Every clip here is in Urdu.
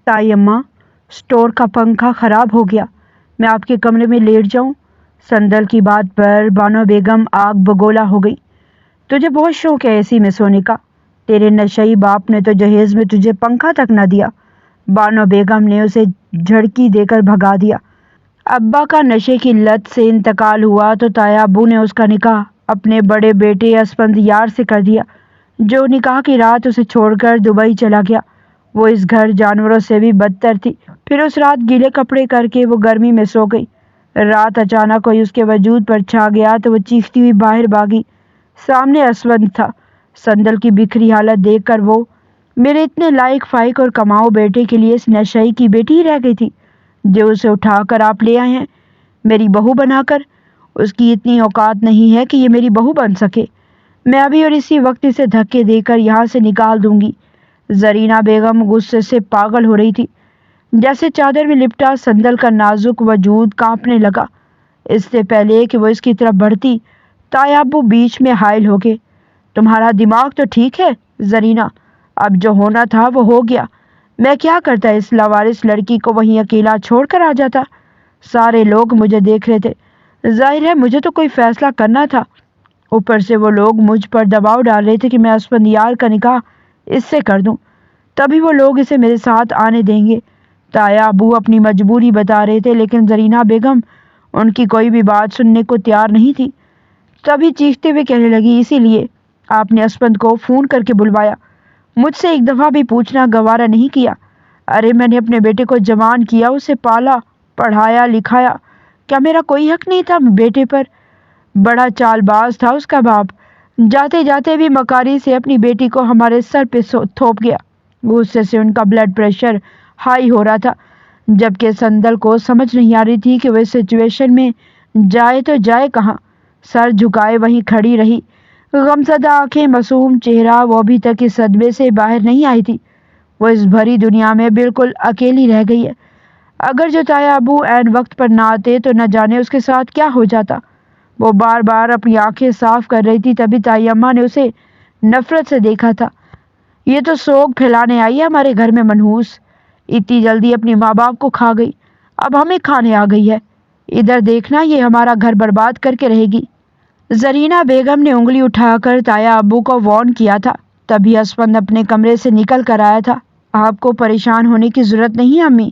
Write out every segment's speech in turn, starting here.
تائی اماں، اسٹور کا پنکھا خراب ہو گیا، میں آپ کے کمرے میں لیٹ جاؤں؟ سندل کی بات پر بانو بیگم آگ بگولا ہو گئی۔ تجھے بہت شوق ہے اے سی میں سونے کا، تیرے نشئی باپ نے تو جہیز میں تجھے پنکھا تک نہ دیا۔ بانو بیگم نے اسے جھڑکی دے کر بھگا دیا۔ ابا کا نشے کی لت سے انتقال ہوا تو تایا ابو نے اس کا نکاح اپنے بڑے بیٹے اسفندیار سے کر دیا، جو نکاح کی رات اسے چھوڑ کر دبئی چلا گیا۔ وہ اس گھر جانوروں سے بھی بدتر تھی۔ پھر اس رات گیلے کپڑے کر کے وہ گرمی میں سو گئی۔ رات اچانک کوئی اس کے وجود پر چھا گیا تو وہ چیختی ہوئی باہر بھاگی۔ سامنے اسفند تھا۔ سندل کی بکھری حالت دیکھ کر وہ، میرے اتنے لائق فائق اور کماؤ بیٹے کے لیے اس نشئی کی بیٹی ہی رہ گئی تھی جو اسے اٹھا کر آپ لے آئے ہیں میری بہو بنا کر۔ اس کی اتنی اوقات نہیں ہے کہ یہ میری بہو بن سکے۔ میں ابھی اور اسی وقت اسے دھکے دے کر یہاں سے نکال دوں گی۔ زرینہ بیگم غصے سے پاگل ہو رہی تھی۔ جیسے چادر میں لپٹا سندل کا نازک وجود کانپنے لگا۔ اس سے پہلے کہ وہ اس کی طرف بڑھتی، تایا ابو بیچ میں حائل ہو گئے۔ تمہارا دماغ تو ٹھیک ہے زرینہ، اب جو ہونا تھا وہ ہو گیا۔ میں کیا کرتا اس لاوارث لڑکی کو وہیں اکیلا چھوڑ کر آ جاتا؟ سارے لوگ مجھے دیکھ رہے تھے، ظاہر ہے مجھے تو کوئی فیصلہ کرنا تھا۔ اوپر سے وہ لوگ مجھ پر دباؤ ڈال رہے تھے کہ میں اسفندیار کا نکاح اس سے کر دوں، تبھی وہ لوگ اسے میرے ساتھ آنے دیں گے۔ تایا ابو اپنی مجبوری بتا رہے تھے، لیکن زرینہ بیگم ان کی کوئی بھی بات سننے کو تیار نہیں تھی۔ تبھی چیختے ہوئے کہنے لگی، اسی لیے آپ نے اسفند کو فون کر کے بلوایا، مجھ سے ایک دفعہ بھی پوچھنا گوارا نہیں کیا۔ ارے میں نے اپنے بیٹے کو جوان کیا، اسے پالا پڑھایا لکھایا، کیا میرا کوئی حق نہیں تھا بیٹے پر؟ بڑا چال باز تھا اس کا باپ، جاتے جاتے بھی مکاری سے اپنی بیٹی کو ہمارے سر پہ تھوپ گیا۔ غصے سے ان کا بلڈ پریشر ہائی ہو رہا تھا، جبکہ سندل کو سمجھ نہیں آ رہی تھی کہ وہ اس سچویشن میں جائے تو جائے کہاں۔ سر جھکائے وہیں کھڑی رہی، غمزدہ آنکھیں، معصوم چہرہ۔ وہ ابھی تک اس صدمے سے باہر نہیں آئی تھی۔ وہ اس بھری دنیا میں بالکل اکیلی رہ گئی ہے۔ اگر جو تایا ابو عین وقت پر نہ آتے تو نہ جانے اس کے ساتھ کیا ہو جاتا۔ وہ بار بار اپنی آنکھیں صاف کر رہی تھی، تبھی تائی اماں نے اسے نفرت سے دیکھا تھا۔ یہ تو سوگ پھیلانے آئی ہے ہمارے گھر میں منحوس، اتنی جلدی اپنے ماں باپ کو کھا گئی، اب ہمیں کھانے آ گئی ہے۔ ادھر دیکھنا، یہ ہمارا گھر برباد کر کے رہے گی۔ زرینہ بیگم نے انگلی اٹھا کر تایا ابو کو وارن کیا تھا، تبھی اسفند اپنے کمرے سے نکل کر آیا تھا۔ آپ کو پریشان ہونے کی ضرورت نہیں امی،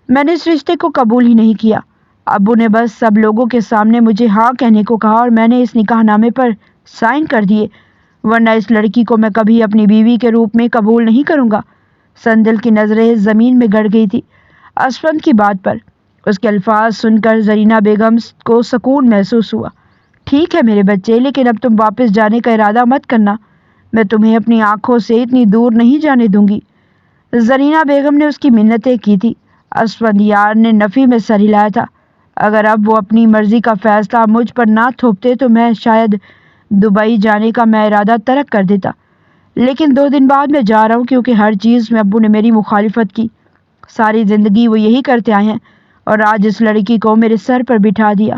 میں نے اس رشتے کو قبول ہی نہیں کیا۔ ابو نے بس سب لوگوں کے سامنے مجھے ہاں کہنے کو کہا اور میں نے اس نکاح نامے پر سائن کر دیے، ورنہ اس لڑکی کو میں کبھی اپنی بیوی کے روپ میں قبول نہیں کروں گا۔ سندل کی نظریں زمین میں گڑ گئی تھی اسفند کی بات پر۔ اس کے الفاظ سن کر زرینہ بیگم کو سکون محسوس ہوا۔ ٹھیک ہے میرے بچے، لیکن اب تم واپس جانے کا ارادہ مت کرنا، میں تمہیں اپنی آنکھوں سے اتنی دور نہیں جانے دوں گی۔ زرینہ بیگم نے اس کی منتیں کی تھی۔ اسفندیار نے نفی میں سر ہلایا تھا۔ اگر اب وہ اپنی مرضی کا فیصلہ مجھ پر نہ تھوپتے تو میں شاید دبئی جانے کا میں ارادہ ترک کر دیتا، لیکن 2 دن بعد میں جا رہا ہوں، کیونکہ ہر چیز میں ابو نے میری مخالفت کی۔ ساری زندگی وہ یہی کرتے آئے ہیں اور آج اس لڑکی کو میرے سر پر بٹھا دیا۔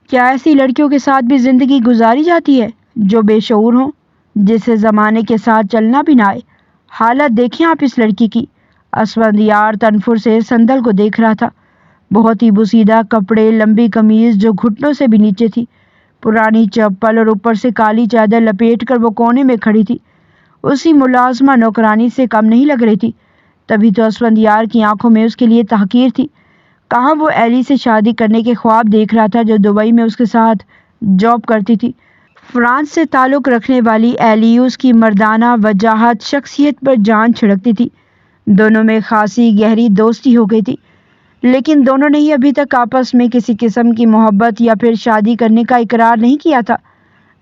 کیا ایسی لڑکیوں کے ساتھ بھی زندگی گزاری جاتی ہے جو بے شعور ہوں، جسے زمانے کے ساتھ چلنا بھی نہ آئے؟ حالت دیکھیں آپ اس لڑکی کی۔ اسفندیار تنفر سے سندل کو دیکھ رہا تھا۔ بہت ہی بوسیدہ کپڑے، لمبی قمیض جو گھٹنوں سے بھی نیچے تھی، پرانی چپل اور اوپر سے کالی چادر لپیٹ کر وہ کونے میں کھڑی تھی، اسی ملازمہ نوکرانی سے کم نہیں لگ رہی تھی۔ تبھی تو اسفندیار کی آنکھوں میں اس کے لیے تحقیر تھی۔ کہاں وہ ایلی سے شادی کرنے کے خواب دیکھ رہا تھا جو دبئی میں اس کے ساتھ جاب کرتی تھی۔ فرانس سے تعلق رکھنے والی ایلی اس کی مردانہ وجاہت، شخصیت پر جان چھڑکتی تھی۔ دونوں میں خاصی گہری دوستی ہو گئی تھی، لیکن دونوں نے ہی ابھی تک آپس میں کسی قسم کی محبت یا پھر شادی کرنے کا اقرار نہیں کیا تھا۔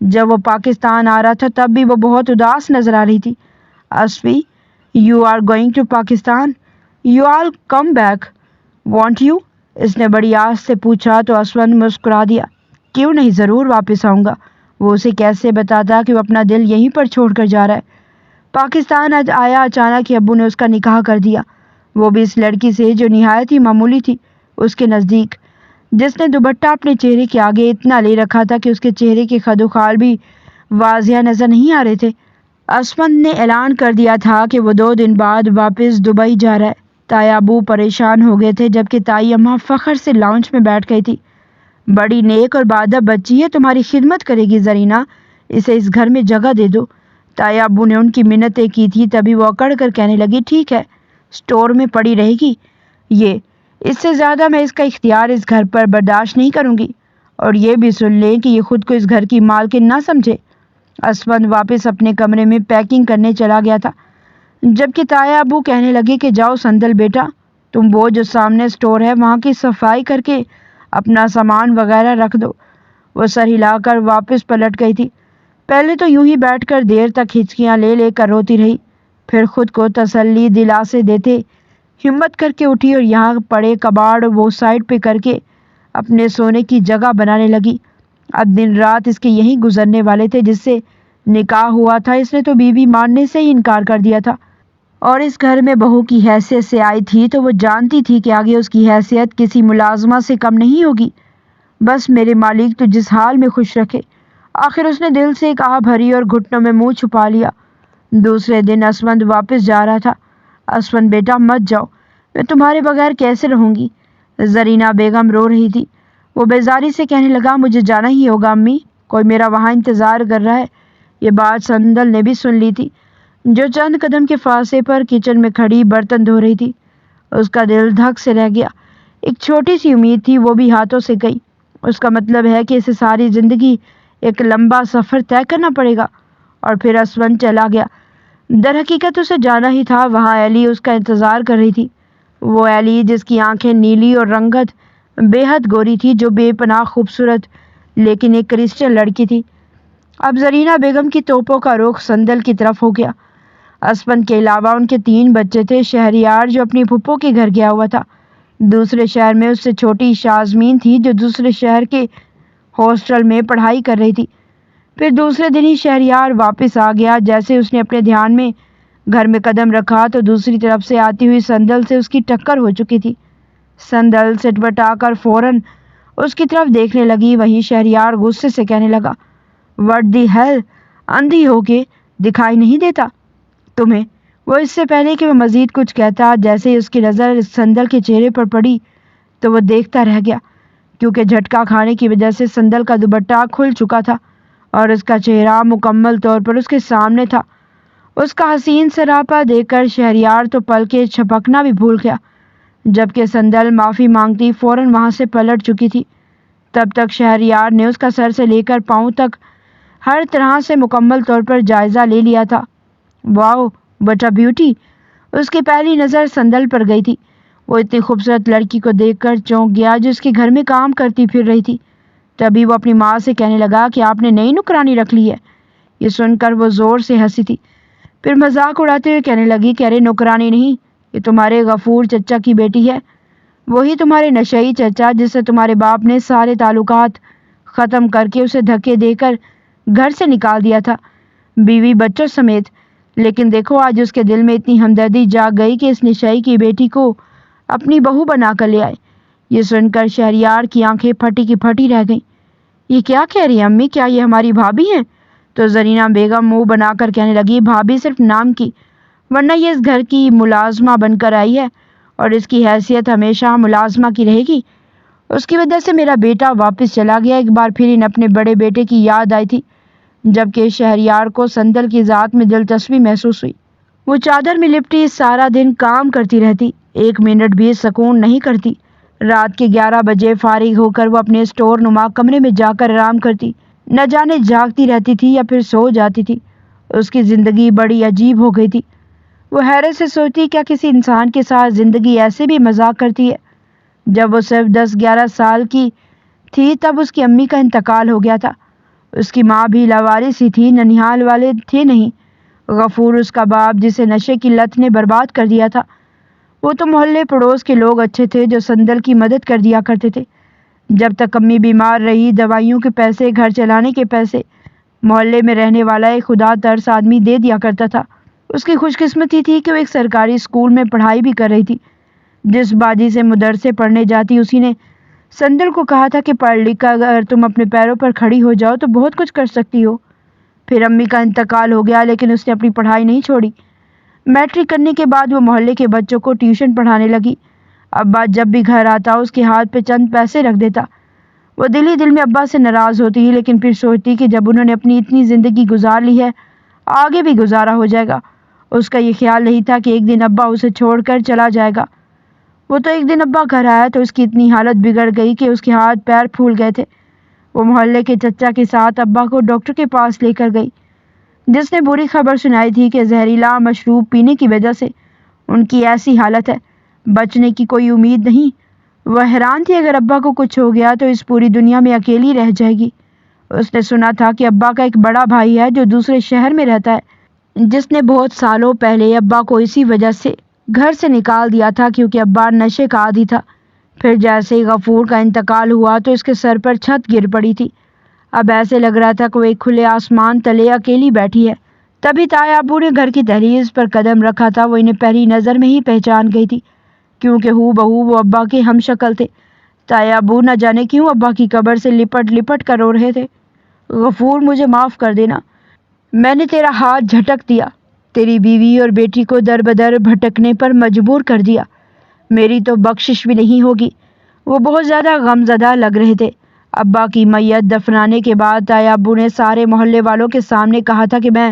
جب وہ پاکستان آ رہا تھا تب بھی وہ بہت اداس نظر آ رہی تھی۔ Asfi, you are going to Pakistan? You all come back, want you? اس نے بڑی آس سے پوچھا تو اسفند مسکرا دیا۔ کیوں نہیں، ضرور واپس آؤں گا۔ وہ اسے کیسے بتاتا کہ وہ اپنا دل یہیں پر چھوڑ کر جا رہا ہے؟ پاکستان آیا اچانک ہی ابو نے اس کا نکاح کر دیا، وہ بھی اس لڑکی سے جو نہایت ہی معمولی تھی اس کے نزدیک، جس نے دوپٹہ اپنے چہرے کے آگے اتنا لے رکھا تھا کہ اس کے چہرے کے خد و خال بھی واضح نظر نہیں آ رہے تھے۔ اسفند نے اعلان کر دیا تھا کہ وہ 2 دن بعد واپس دبئی جا رہا ہے۔ تایا ابو پریشان ہو گئے تھے، جبکہ تائی اماں فخر سے لاؤنج میں بیٹھ گئی تھی۔ بڑی نیک اور باادب بچی ہے، تمہاری خدمت کرے گی زرینہ، اسے اس گھر میں جگہ دے دو۔ تایا ابو نے ان کی منتیں کی تھی، تبھی وہ اکڑ کر کہنے لگی، ٹھیک ہے، اسٹور میں پڑی رہے گی۔ یہ اس سے زیادہ میں اس کا اختیار اس گھر پر برداشت نہیں کروں گی، اور یہ بھی سن لیں کہ یہ خود کو اس گھر کی مالکن نہ سمجھے۔ اسفند واپس اپنے کمرے میں پیکنگ کرنے چلا گیا تھا، جبکہ تایا ابو کہنے لگے کہ جاؤ سندل بیٹا، تم وہ جو سامنے اسٹور ہے وہاں کی صفائی کر کے اپنا سامان وغیرہ رکھ دو۔ وہ سر ہلا کر واپس پلٹ گئی تھی۔ پہلے تو یوں ہی بیٹھ کر دیر تک ہچکیاں لے لے کر روتی رہی، پھر خود کو تسلی دلاسے دیتے ہمت کر کے اٹھی اور یہاں پڑے کباڑ وہ سائڈ پہ کر کے اپنے سونے کی جگہ بنانے لگی۔ اب دن رات اس کے یہیں گزرنے والے تھے، جس سے نکاح ہوا تھا اس نے تو بیوی ماننے سے ہی انکار کر دیا تھا، اور اس گھر میں بہو کی حیثیت سے آئی تھی تو وہ جانتی تھی کہ آگے اس کی حیثیت کسی ملازمہ سے کم نہیں ہوگی۔ بس میرے مالک تو جس حال میں خوش رکھے۔ آخر اس نے دل سے ایک آہ بھری اور گھٹنوں میں منہ چھپا لیا۔ دوسرے دن اسفند واپس جا رہا تھا۔ اسفند بیٹا مت جاؤ، میں تمہارے بغیر کیسے رہوں گی؟ زرینہ بیگم رو رہی تھی۔ وہ بیزاری سے کہنے لگا، مجھے جانا ہی ہوگا امی، کوئی میرا وہاں انتظار کر رہا ہے۔ یہ بات سندل نے بھی سن لی تھی، جو چند قدم کے فاصلے پر کچن میں کھڑی برتن دھو رہی تھی۔ اس کا دل دھک سے رہ گیا۔ ایک چھوٹی سی امید تھی، وہ بھی ہاتھوں سے گئی۔ اس کا مطلب ہے کہ اسے ساری زندگی ایک لمبا سفر طے کرنا پڑے گا۔ اور پھر اسفند چلا گیا۔ در حقیقت اسے جانا ہی تھا۔ وہاں ایلی اس کا انتظار کر رہی تھی، وہ ایلی جس کی آنکھیں نیلی اور رنگت بے حد گوری تھی، جو بے پناہ خوبصورت لیکن ایک کرسچن لڑکی تھی۔ اب زرینہ بیگم کی توپوں کا رخ سندل کی طرف ہو گیا۔ اسفند کے علاوہ ان کے 3 بچے تھے۔ شہریار جو اپنی پھپھو کے گھر گیا ہوا تھا، دوسرے شہر میں اس سے چھوٹی شازمین تھی جو دوسرے شہر کے ہاسٹل میں پڑھائی کر رہی تھی۔ پھر دوسرے دن ہی شہریار واپس آ گیا۔ جیسے اس نے اپنے دھیان میں گھر میں قدم رکھا تو دوسری طرف سے آتی ہوئی سندل سے اس کی ٹکر ہو چکی تھی۔ سندل سٹپٹا کر فوراً اس کی طرف دیکھنے لگی۔ وہیں شہریار غصے سے کہنے لگا، وٹ دی ہیل، اندھی ہو کے دکھائی نہیں دیتا تمہیں؟ وہ اس سے پہلے کہ وہ مزید کچھ کہتا، جیسے ہی اس کی نظر سندل کے چہرے پر پڑی تو وہ دیکھتا رہ گیا، کیونکہ جھٹکا کھانے کی وجہ سے سندل کا دوپٹہ کھل چکا تھا اور اس کا چہرہ مکمل طور پر اس کے سامنے تھا۔ اس کا حسین سراپا دیکھ کر شہریار تو پل کے چھپکنا بھی بھول گیا، جبکہ سندل معافی مانگتی فوراً وہاں سے پلٹ چکی تھی۔ تب تک شہریار نے اس کا سر سے لے کر پاؤں تک ہر طرح سے مکمل طور پر جائزہ لے لیا تھا۔ واؤ وٹ اے بیوٹی! اس کی پہلی نظر سندل پر گئی تھی۔ وہ اتنی خوبصورت لڑکی کو دیکھ کر چونک گیا جو اس کے گھر میں کام کرتی پھر رہی تھی۔ تبھی وہ اپنی ماں سے کہنے لگا کہ آپ نے نئی نوکرانی رکھ لی ہے۔ یہ سن کر وہ زور سے ہنسی تھی، پھر مذاق اڑاتے ہوئے کہنے لگی کہ ارے نوکرانی نہیں، یہ تمہارے غفور چچا کی بیٹی ہے، وہی تمہارے نشئی چچا جس سے تمہارے باپ نے سارے تعلقات ختم کر کے اسے دھکے دے کر گھر سے نکال دیا تھا، بیوی بچوں سمیت۔ لیکن دیکھو آج اس کے دل میں اتنی ہمدردی جاگ گئی کہ اس نشئی کی بیٹی کو اپنی بہو بنا کر لے آئے۔ یہ سن کر شہریار کی آنکھیں پھٹی کی پھٹی رہ گئیں۔ یہ کیا کہہ رہی ہیں امی، کیا یہ ہماری بھابھی ہیں؟ تو زرینہ بیگم منہ بنا کر کہنے لگی، بھابھی صرف نام کی، ورنہ یہ اس گھر کی ملازمہ بن کر آئی ہے اور اس کی حیثیت ہمیشہ ملازمہ کی رہے گی۔ اس کی وجہ سے میرا بیٹا واپس چلا گیا۔ ایک بار پھر ان اپنے بڑے بیٹے کی یاد آئی تھی، جبکہ شہریار کو سندل کی ذات میں دلچسپی محسوس ہوئی۔ وہ چادر میں لپٹی سارا دن کام کرتی رہتی، 1 منٹ بھی سکون نہیں کرتی۔ رات کے 11 بجے فارغ ہو کر وہ اپنے اسٹور نما کمرے میں جا کر آرام کرتی، نہ جانے جاگتی رہتی تھی یا پھر سو جاتی تھی۔ اس کی زندگی بڑی عجیب ہو گئی تھی۔ وہ حیرت سے سوچتی، کیا کسی انسان کے ساتھ زندگی ایسے بھی مذاق کرتی ہے؟ جب وہ صرف 10-11 سال کی تھی تب اس کی امی کا انتقال ہو گیا تھا۔ اس کی ماں بھی لاوارث ہی تھی، ننیھال والے تھے نہیں۔ غفور اس کا باپ جسے نشے کی لت نے برباد کر دیا تھا۔ وہ تو محلے پڑوس کے لوگ اچھے تھے جو سندل کی مدد کر دیا کرتے تھے۔ جب تک امی بیمار رہی، دوائیوں کے پیسے، گھر چلانے کے پیسے محلے میں رہنے والا ایک خدا ترس آدمی دے دیا کرتا تھا۔ اس کی خوش قسمتی تھی کہ وہ ایک سرکاری اسکول میں پڑھائی بھی کر رہی تھی۔ جس باجی سے مدرسے پڑھنے جاتی، اسی نے سندل کو کہا تھا کہ پڑھ لکھ کر اگر تم اپنے پیروں پر کھڑی ہو جاؤ تو بہت کچھ کر سکتی ہو۔ پھر امی کا انتقال ہو گیا لیکن اس نے اپنی پڑھائی نہیں چھوڑی۔ میٹرک کرنے کے بعد وہ محلے کے بچوں کو ٹیوشن پڑھانے لگی۔ ابا جب بھی گھر آتا اس کے ہاتھ پہ چند پیسے رکھ دیتا۔ وہ دل ہی دل میں ابا سے ناراض ہوتی لیکن پھر سوچتی کہ جب انہوں نے اپنی اتنی زندگی گزار لی ہے آگے بھی گزارا ہو جائے گا۔ اس کا یہ خیال نہیں تھا کہ ایک دن ابا اسے چھوڑ کر چلا جائے گا۔ وہ تو ایک دن ابا گھر آیا تو اس کی اتنی حالت بگڑ گئی کہ اس کے ہاتھ پیر پھول گئے تھے۔ وہ محلے کے چچا کے ساتھ ابا کو ڈاکٹر کے پاس لے کر گئی، جس نے بری خبر سنائی تھی کہ زہریلا مشروب پینے کی وجہ سے ان کی ایسی حالت ہے، بچنے کی کوئی امید نہیں۔ وہ حیران تھی اگر ابا کو کچھ ہو گیا تو اس پوری دنیا میں اکیلی رہ جائے گی۔ اس نے سنا تھا کہ ابا کا ایک بڑا بھائی ہے جو دوسرے شہر میں رہتا ہے، جس نے بہت سالوں پہلے ابا کو اسی وجہ سے گھر سے نکال دیا تھا کیونکہ ابا نشے کا عادی تھا۔ پھر جیسے ہی غفور کا انتقال ہوا تو اس کے سر پر چھت گر پڑی تھی۔ اب ایسے لگ رہا تھا کہ وہ ایک کھلے آسمان تلے اکیلی بیٹھی ہے۔ تبھی تایا ابو نے گھر کی دہلیز پر قدم رکھا تھا۔ وہ انہیں پہلی نظر میں ہی پہچان گئی تھی کیونکہ ہو بہو وہ ابا کے ہم شکل تھے۔ تایا ابو نہ جانے کیوں ابا کی قبر سے لپٹ لپٹ کر رو رہے تھے۔ غفور مجھے معاف کر دینا، میں نے تیرا ہاتھ جھٹک دیا، تیری بیوی اور بیٹی کو در بدر بھٹکنے پر مجبور کر دیا، میری تو بخشش بھی نہیں ہوگی۔ وہ بہت زیادہ غم زدہ لگ رہے تھے۔ ابا کی میت دفنانے کے بعد تایا ابو نے سارے محلے والوں کے سامنے کہا تھا کہ میں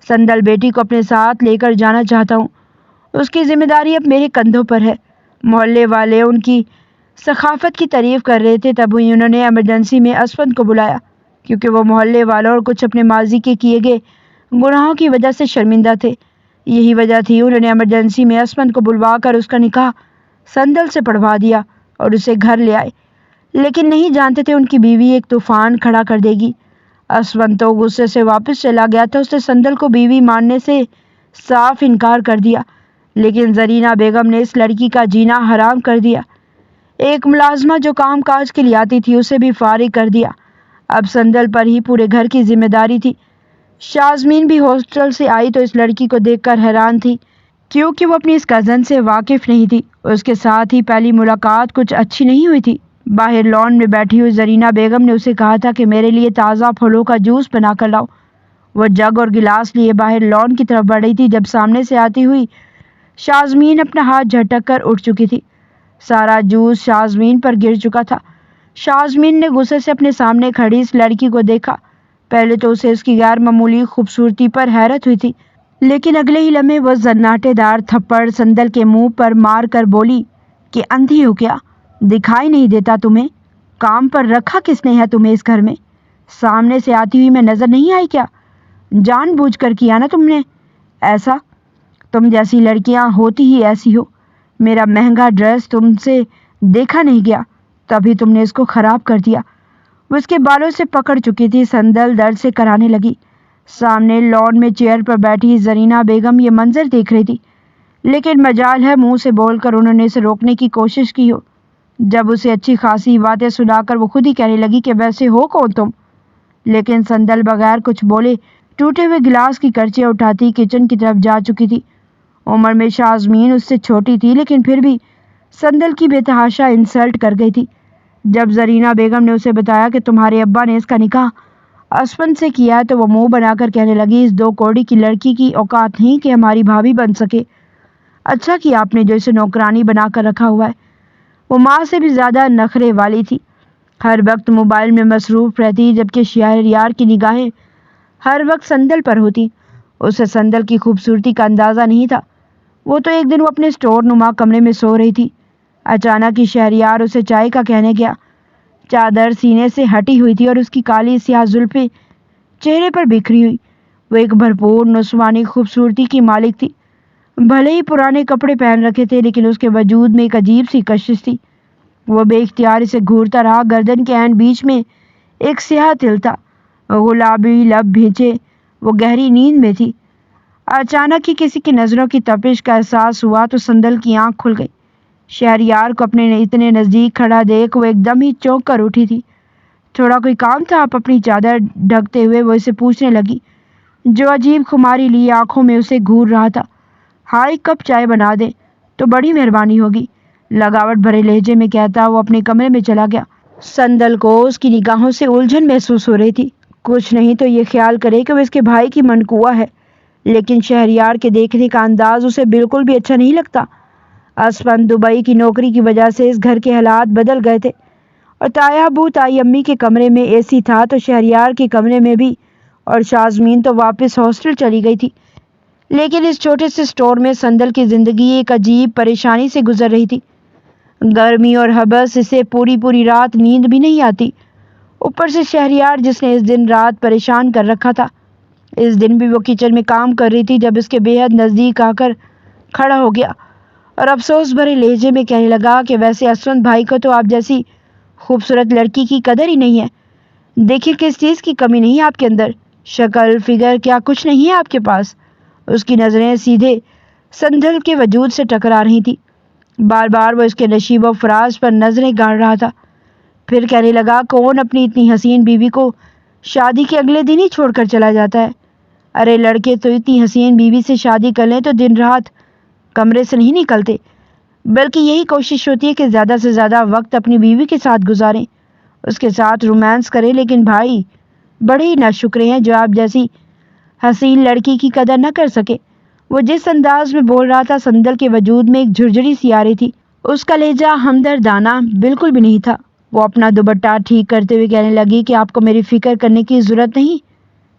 سندل بیٹی کو اپنے ساتھ لے کر جانا چاہتا ہوں، اس کی ذمہ داری اب میرے کندھوں پر ہے۔ محلے والے ان کی سخاوت کی تعریف کر رہے تھے۔ تب ہی انہوں نے ایمرجنسی میں اسفند کو بلایا کیونکہ وہ محلے والوں اور کچھ اپنے ماضی کے کیے گئے گناہوں کی وجہ سے شرمندہ تھے۔ یہی وجہ تھی انہوں نے ایمرجنسی میں اسفند کو بلوا کر اس کا نکاح سندل سے پڑھوا دیا اور اسے گھر لے آئے، لیکن نہیں جانتے تھے ان کی بیوی ایک طوفان کھڑا کر دے گی۔ اسفند تو غصے سے واپس چلا گیا تھا، اس نے سندل کو بیوی ماننے سے صاف انکار کر دیا، لیکن زرینہ بیگم نے اس لڑکی کا جینا حرام کر دیا۔ ایک ملازمہ جو کام کاج کے لیے آتی تھی اسے بھی فارغ کر دیا۔ اب سندل پر ہی پورے گھر کی ذمہ داری تھی۔ شازمین بھی ہاسٹل سے آئی تو اس لڑکی کو دیکھ کر حیران تھی کیونکہ وہ اپنی اس کزن سے واقف نہیں تھی۔ اس کے ساتھ ہی پہلی ملاقات کچھ اچھی نہیں ہوئی تھی۔ باہر لان میں بیٹھی ہوئی زرینہ بیگم نے اسے کہا تھا کہ میرے لیے تازہ پھلوں کا جوس بنا کر لاؤ۔ وہ جگ اور گلاس لیے باہر لان کی طرف بڑھ رہی تھی جب سامنے سے آتی ہوئی شازمین اپنا ہاتھ جھٹک کر اٹھ چکی تھی۔ سارا جوس شازمین پر گر چکا تھا۔ شازمین نے غصے سے اپنے سامنے کھڑی اس لڑکی کو دیکھا۔ پہلے تو اسے اس کی غیر معمولی خوبصورتی پر حیرت ہوئی تھی، لیکن اگلے ہی لمحے وہ زناٹے دار تھپڑ سندل کے منہ پر مار کر بولی کہ اندھی ہو کیا؟ دکھائی نہیں دیتا تمہیں؟ کام پر رکھا کس نے ہے تمہیں اس گھر میں؟ سامنے سے آتی ہوئی میں نظر نہیں آئی کیا؟ جان بوجھ کر کیا نا تم نے ایسا؟ تم جیسی لڑکیاں ہوتی ہی ایسی ہو۔ میرا مہنگا ڈریس تم سے دیکھا نہیں گیا، تبھی تم نے اس کو خراب کر دیا۔ وہ اس کے بالوں سے پکڑ چکی تھی۔ سندل درد سے کرانے لگی۔ سامنے لان میں چیئر پر بیٹھی زرینہ بیگم یہ منظر دیکھ رہی تھی، لیکن مجال ہے منہ سے بول کر انہوں نے اسے روکنے کی کوشش کی ہو۔ جب اسے اچھی خاصی باتیں سنا کر وہ خود ہی کہنے لگی کہ ویسے ہو کون تم؟ لیکن سندل بغیر کچھ بولے ٹوٹے ہوئے گلاس کی کرچیاں اٹھاتی کچن کی طرف جا چکی تھی۔ عمر میں شازمین اس سے چھوٹی تھی لیکن پھر بھی سندل کی بے تحاشا انسلٹ کر گئی تھی۔ جب زرینہ بیگم نے اسے بتایا کہ تمہارے ابا نے اس کا نکاح اسفند سے کیا ہے تو وہ منہ بنا کر کہنے لگی اس 2 کوڑی کی لڑکی کی اوقات نہیں کہ ہماری بھابھی بن سکے۔ اچھا کیا آپ نے جو اسے نوکرانی بنا کر رکھا ہوا ہے۔ وہ ماں سے بھی زیادہ نخرے والی تھی، ہر وقت موبائل میں مصروف رہتی جبکہ شہریار کی نگاہیں ہر وقت سندل پر ہوتی۔ اسے سندل کی خوبصورتی کا اندازہ نہیں تھا۔ وہ تو ایک دن وہ اپنے سٹور نما کمرے میں سو رہی تھی، اچانک ہی شہریار اسے چائے کا کہنے گیا۔ چادر سینے سے ہٹی ہوئی تھی اور اس کی کالی سیاہ زلفیں چہرے پر بکھری ہوئی۔ وہ ایک بھرپور نسوانی خوبصورتی کی مالک تھی۔ بھلے ہی پرانے کپڑے پہن رکھے تھے لیکن اس کے وجود میں ایک عجیب سی کشش تھی۔ وہ بے اختیار اسے گھورتا رہا۔ گردن کے عین بیچ میں ایک سیاہ تل تھا، گلابی لب بھینچے وہ گہری نیند میں تھی۔ اچانک ہی کسی کی نظروں کی تپش کا احساس ہوا تو سندل کی آنکھ کھل گئی۔ شہریار کو اپنے اتنے نزدیک کھڑا دیکھ وہ ایک دم ہی چونک کر اٹھی تھی۔ تھوڑا کوئی کام تھا آپ؟ اپنی چادر ڈھکتے ہوئے وہ اسے پوچھنے لگی، جو عجیب خماری لیے آنکھوں میں اسے گھور رہا تھا۔ ہاں ایک کپ چائے بنا دیں تو بڑی مہربانی ہوگی، لگاوٹ بھرے لہجے میں کہتا وہ اپنے کمرے میں چلا گیا۔ سندل کو اس کی نگاہوں سے الجھن محسوس ہو رہی تھی۔ کچھ نہیں تو یہ خیال کرے کہ وہ اس کے بھائی کی منقوہ ہے، لیکن شہریار کے دیکھنے کا انداز اسے بالکل بھی اچھا نہیں لگتا۔ اسپند دبئی کی نوکری کی وجہ سے اس گھر کے حالات بدل گئے تھے، اور تایا ابو تائی امی کے کمرے میں اے سی تھا تو شہریار کے کمرے میں بھی، اور شازمین تو واپس ہاسٹل چلی گئی تھی۔ لیکن اس چھوٹے سے اسٹور میں سندل کی زندگی ایک عجیب پریشانی سے گزر رہی تھی۔ گرمی اور حبس اسے پوری رات نیند بھی نہیں آتی، اوپر سے شہریار جس نے اس دن رات پریشان کر رکھا تھا۔ اس دن بھی وہ کچن میں کام کر رہی تھی جب اس کے بے حد نزدیک آ کر کھڑا ہو گیا اور افسوس بھرے لہجے میں کہنے لگا کہ ویسے اسفند بھائی کو تو آپ جیسی خوبصورت لڑکی کی قدر ہی نہیں ہے۔ دیکھیے کس چیز کی کمی نہیں ہے آپ کے اندر، شکل فگر کیا کچھ نہیں ہے آپ کے پاس؟ اس کی نظریں سیدھے سندل کے وجود سے ٹکرا رہی تھی، بار بار وہ اس کے نشیب و فراز پر نظریں گاڑ رہا تھا۔ پھر کہنے لگا کون اپنی اتنی حسین بیوی کو شادی کے اگلے دن ہی چھوڑ کر چلا جاتا ہے؟ ارے لڑکے تو اتنی حسین بیوی سے شادی کر لیں تو دن رات کمرے سے نہیں نکلتے، بلکہ یہی کوشش ہوتی ہے کہ زیادہ سے زیادہ وقت اپنی بیوی کے ساتھ گزاریں، اس کے ساتھ رومانس کریں۔ لیکن بھائی بڑے ہی ناشکرے ہیں جو آپ جیسی حسین لڑکی کی قدر نہ کر سکے۔ وہ جس انداز میں بول رہا تھا سندل کے وجود میں ایک جھرجھری سی آ رہی تھی، اس کا لہجہ ہمدردانہ بالکل بھی نہیں تھا۔ وہ اپنا دوپٹہ ٹھیک کرتے ہوئے کہنے لگی کہ آپ کو میری فکر کرنے کی ضرورت نہیں،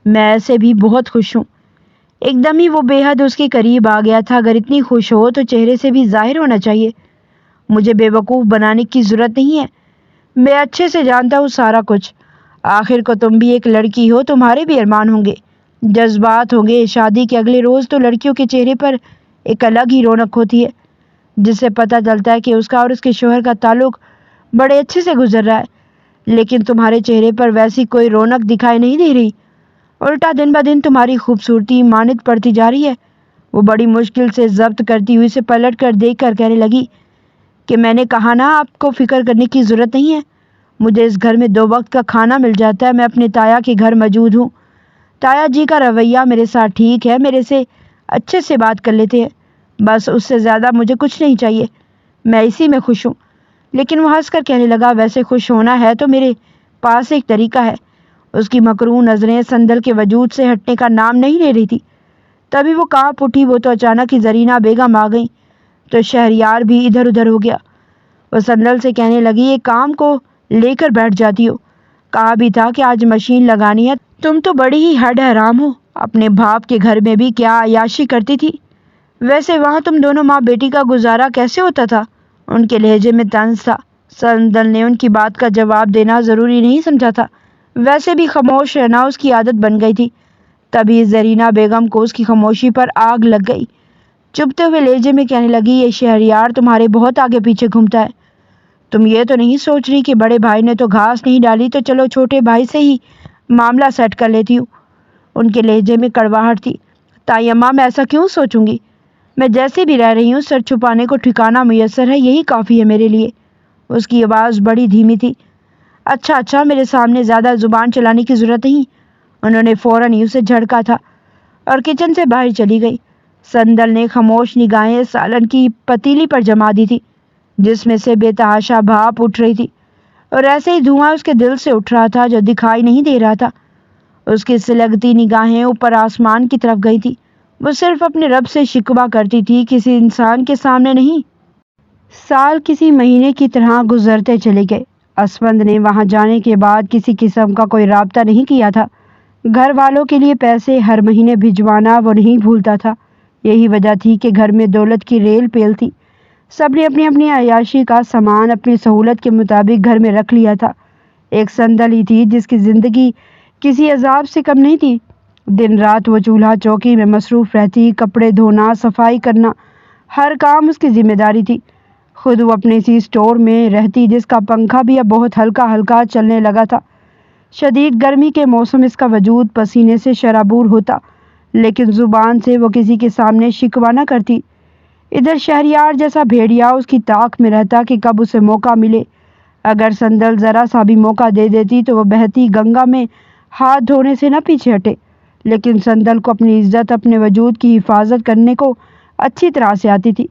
میں ایسے بھی بہت خوش ہوں۔ ایک دم ہی وہ بے حد اس کے قریب آ گیا تھا۔ اگر اتنی خوش ہو تو چہرے سے بھی ظاہر ہونا چاہیے۔ مجھے بے وقوف بنانے کی ضرورت نہیں ہے، میں اچھے سے جانتا ہوں سارا کچھ۔ آخر کو تم بھی ایک لڑکی ہو، تمہارے بھی ارمان ہوں گے، جذبات ہوں گے۔ شادی کے اگلے روز تو لڑکیوں کے چہرے پر ایک الگ ہی رونق ہوتی ہے، جس سے پتہ چلتا ہے کہ اس کا اور اس کے شوہر کا تعلق بڑے اچھے سے گزر رہا ہے۔ لیکن تمہارے چہرے پر ویسی کوئی رونق دکھائی نہیں دے رہی، الٹا دن بہ دن تمہاری خوبصورتی ماند پڑتی جا رہی ہے۔ وہ بڑی مشکل سے ضبط کرتی ہوئی اسے پلٹ کر دیکھ کر کہنے لگی کہ میں نے کہا نا آپ کو فکر کرنے کی ضرورت نہیں ہے، مجھے اس گھر میں 2 وقت کا کھانا مل جاتا ہے۔ میں اپنے تایا کے گھر موجود ہوں، تایا جی کا رویہ میرے ساتھ ٹھیک ہے، میرے سے اچھے سے بات کر لیتے ہیں، بس اس سے زیادہ مجھے کچھ نہیں چاہیے، میں اسی میں خوش ہوں۔ لیکن وہ ہنس کر کہنے لگا ویسے خوش ہونا ہے تو میرے پاس ایک طریقہ ہے۔ اس کی مکروہ نظریں سندل کے وجود سے ہٹنے کا نام نہیں لے رہی تھی۔ تبھی وہ کانپ اٹھی، وہ تو اچانک ہی زرینہ بیگم آ گئی تو شہریار بھی ادھر ادھر ہو گیا۔ وہ سندل سے کہنے لگی ایک کام کو لے کر بیٹھ جاتی ہو، کہا بھی تھا کہ آج مشین لگانی ہے، تم تو بڑی ہی ہڈ حرام ہو، اپنے باپ کے گھر میں بھی کیا عیاشی کرتی تھی، ویسے وہاں تم دونوں ماں بیٹی کا گزارا کیسے ہوتا تھا؟ ان کے لہجے میں طنز تھا۔ سندل نے ان کی بات کا جواب دینا ضروری نہیں سمجھا تھا، ویسے بھی خاموش رہنا اس کی عادت بن گئی تھی۔ تبھی زرینہ بیگم کو اس کی خاموشی پر آگ لگ گئی، چبھتے ہوئے لہجے میں کہنے لگی یہ شہریار تمہارے بہت آگے پیچھے گھومتا ہے، تم یہ تو نہیں سوچ رہی کہ بڑے بھائی نے تو گھاس نہیں ڈالی تو چلو چھوٹے بھائی سے ہی معاملہ سیٹ کر لیتی ہوں۔ ان کے لہجے میں کڑواہٹ تھی۔ تائی اماں میں ایسا کیوں سوچوں گی، میں جیسے بھی رہ رہی ہوں سر چھپانے کو ٹھکانہ میسر ہے، یہی کافی ہے میرے لیے۔ اس کی آواز بڑی دھیمی تھی۔ اچھا میرے سامنے زیادہ زبان چلانے کی ضرورت نہیں۔ انہوں نے فوراً ہی اسے جھڑکا تھا اور کچن سے باہر چلی گئی۔ سندل نے خاموش نگاہیں سالن کی پتیلی پر جما دی تھی جس میں سے بے تحاشا بھاپ اٹھ رہی تھی، اور ایسے ہی دھواں اس کے دل سے اٹھ رہا تھا جو دکھائی نہیں دے رہا تھا۔ اس کی سلگتی نگاہیں اوپر آسمان کی طرف گئی تھی۔ وہ صرف اپنے رب سے شکوہ کرتی تھی، کسی انسان کے سامنے نہیں۔ سال کسی مہینے کی طرح گزرتے چلے گئے۔ اسفند نے وہاں جانے کے بعد کسی قسم کا کوئی رابطہ نہیں کیا تھا۔ گھر والوں کے لیے پیسے ہر مہینے بھجوانا وہ نہیں بھولتا تھا۔ یہی وجہ تھی کہ گھر میں دولت کی ریل پیل تھی۔ سب نے اپنی اپنی عیاشی کا سامان اپنی سہولت کے مطابق گھر میں رکھ لیا تھا۔ ایک سندل ہی تھی جس کی زندگی کسی عذاب سے کم نہیں تھی۔ دن رات وہ چولہا چوکی میں مصروف رہتی، کپڑے دھونا، صفائی کرنا، ہر کام اس کی ذمہ داری تھی۔ خود وہ اپنے اسی اسٹور میں رہتی جس کا پنکھا بھی اب بہت ہلکا ہلکا چلنے لگا تھا۔ شدید گرمی کے موسم اس کا وجود پسینے سے شرابور ہوتا، لیکن زبان سے وہ کسی کے سامنے شکوہ نہ کرتی۔ ادھر شہریار جیسا بھیڑیا اس کی طاق میں رہتا کہ کب اسے موقع ملے۔ اگر سندل ذرا سا بھی موقع دے دیتی تو وہ بہتی گنگا میں ہاتھ دھونے سے نہ پیچھے ہٹے۔ لیکن سندل کو اپنی عزت، اپنے وجود کی حفاظت کرنے کو اچھی طرح سے آتی تھی۔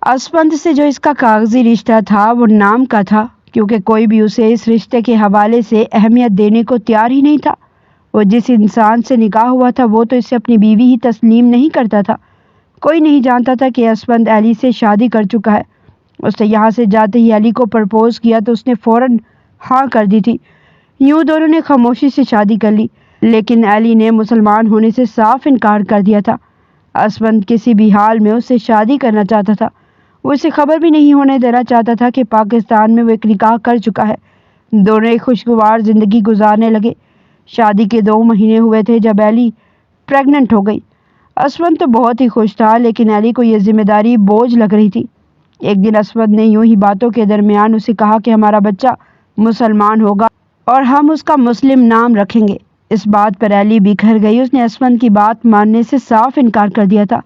اسپند سے جو اس کا کاغذی رشتہ تھا وہ نام کا تھا، کیونکہ کوئی بھی اسے اس رشتے کے حوالے سے اہمیت دینے کو تیار ہی نہیں تھا۔ وہ جس انسان سے نکاح ہوا تھا وہ تو اسے اپنی بیوی ہی تسلیم نہیں کرتا تھا۔ کوئی نہیں جانتا تھا کہ اسمند ایلی سے شادی کر چکا ہے۔ اس نے یہاں سے جاتے ہی ایلی کو پرپوز کیا تو اس نے فوراً ہاں کر دی تھی۔ یوں دونوں نے خاموشی سے شادی کر لی، لیکن ایلی نے مسلمان ہونے سے صاف انکار کر دیا تھا۔ اسمند کسی بھی حال میں اس سے شادی کرنا چاہتا تھا۔ وہ اسے خبر بھی نہیں ہونے دینا چاہتا تھا کہ پاکستان میں وہ ایک نکاح کر چکا ہے۔ دونوں ایک خوشگوار زندگی گزارنے لگے۔ شادی کے 2 مہینے ہوئے تھے جب ایلی پریگننٹ ہو گئی۔ اسمند تو بہت ہی خوش تھا، لیکن ایلی کو یہ ذمہ داری بوجھ لگ رہی تھی۔ ایک دن اسمند نے یوں ہی باتوں کے درمیان اسے کہا کہ ہمارا بچہ مسلمان ہوگا اور ہم اس کا مسلم نام رکھیں گے۔ اس بات پر ایلی بکھر گئی۔ اس نے اسمند کی بات ماننے سے صاف انکار کر دیا تھا،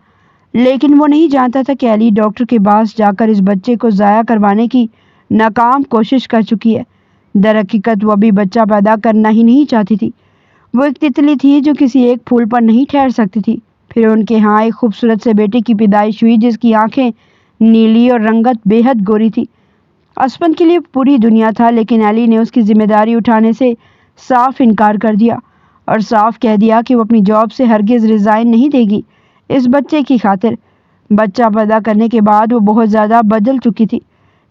لیکن وہ نہیں جانتا تھا کہ ایلی ڈاکٹر کے پاس جا کر اس بچے کو ضائع کروانے کی ناکام کوشش کر چکی ہے۔ در حقیقت وہ ابھی بچہ پیدا کرنا ہی نہیں چاہتی تھی۔ وہ ایک تتلی تھی جو کسی ایک پھول پر نہیں ٹھہر سکتی تھی۔ پھر ان کے ہاں ایک خوبصورت سے بیٹے کی پیدائش ہوئی جس کی آنکھیں نیلی اور رنگت بے حد گوری تھی۔ اسمند کے لیے پوری دنیا تھا، لیکن ایلی نے اس کی ذمہ داری اٹھانے سے صاف انکار کر دیا اور صاف کہہ دیا کہ وہ اپنی جاب سے ہرگز ریزائن نہیں دے گی اس بچے کی خاطر۔ بچہ پیدا کرنے کے بعد وہ بہت زیادہ بدل چکی تھی،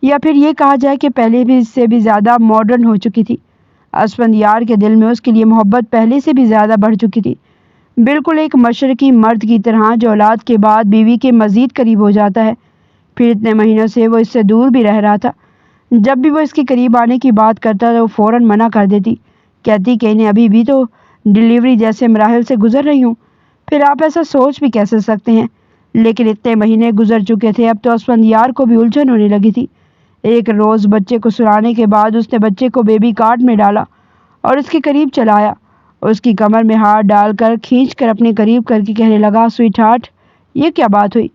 یا پھر یہ کہا جائے کہ پہلے بھی اس سے بھی زیادہ ماڈرن ہو چکی تھی۔ اسفند یار کے دل میں اس کے لیے محبت پہلے سے بھی زیادہ بڑھ چکی تھی، بالکل ایک مشرقی مرد کی طرح جو اولاد کے بعد بیوی کے مزید قریب ہو جاتا ہے۔ پھر اتنے مہینوں سے وہ اس سے دور بھی رہ رہا تھا۔ جب بھی وہ اس کے قریب آنے کی بات کرتا تو وہ فوراً منع کر دیتی، کہتی کہ انہیں ابھی بھی تو ڈیلیوری جیسے مراحل سے گزر رہی ہوں، پھر آپ ایسا سوچ بھی کیسے سکتے ہیں۔ لیکن اتنے مہینے گزر چکے تھے، اب تو اسفند یار کو بھی الجھن ہونے لگی تھی۔ ایک روز بچے کو سلانے کے بعد اس نے بچے کو بیبی کارٹ میں ڈالا اور اس کے قریب چلایا۔ اس کی کمر میں ہاتھ ڈال کر کھینچ کر اپنے قریب کر کے کہنے لگا، سویٹ ہارٹ، یہ کیا بات ہوئی؟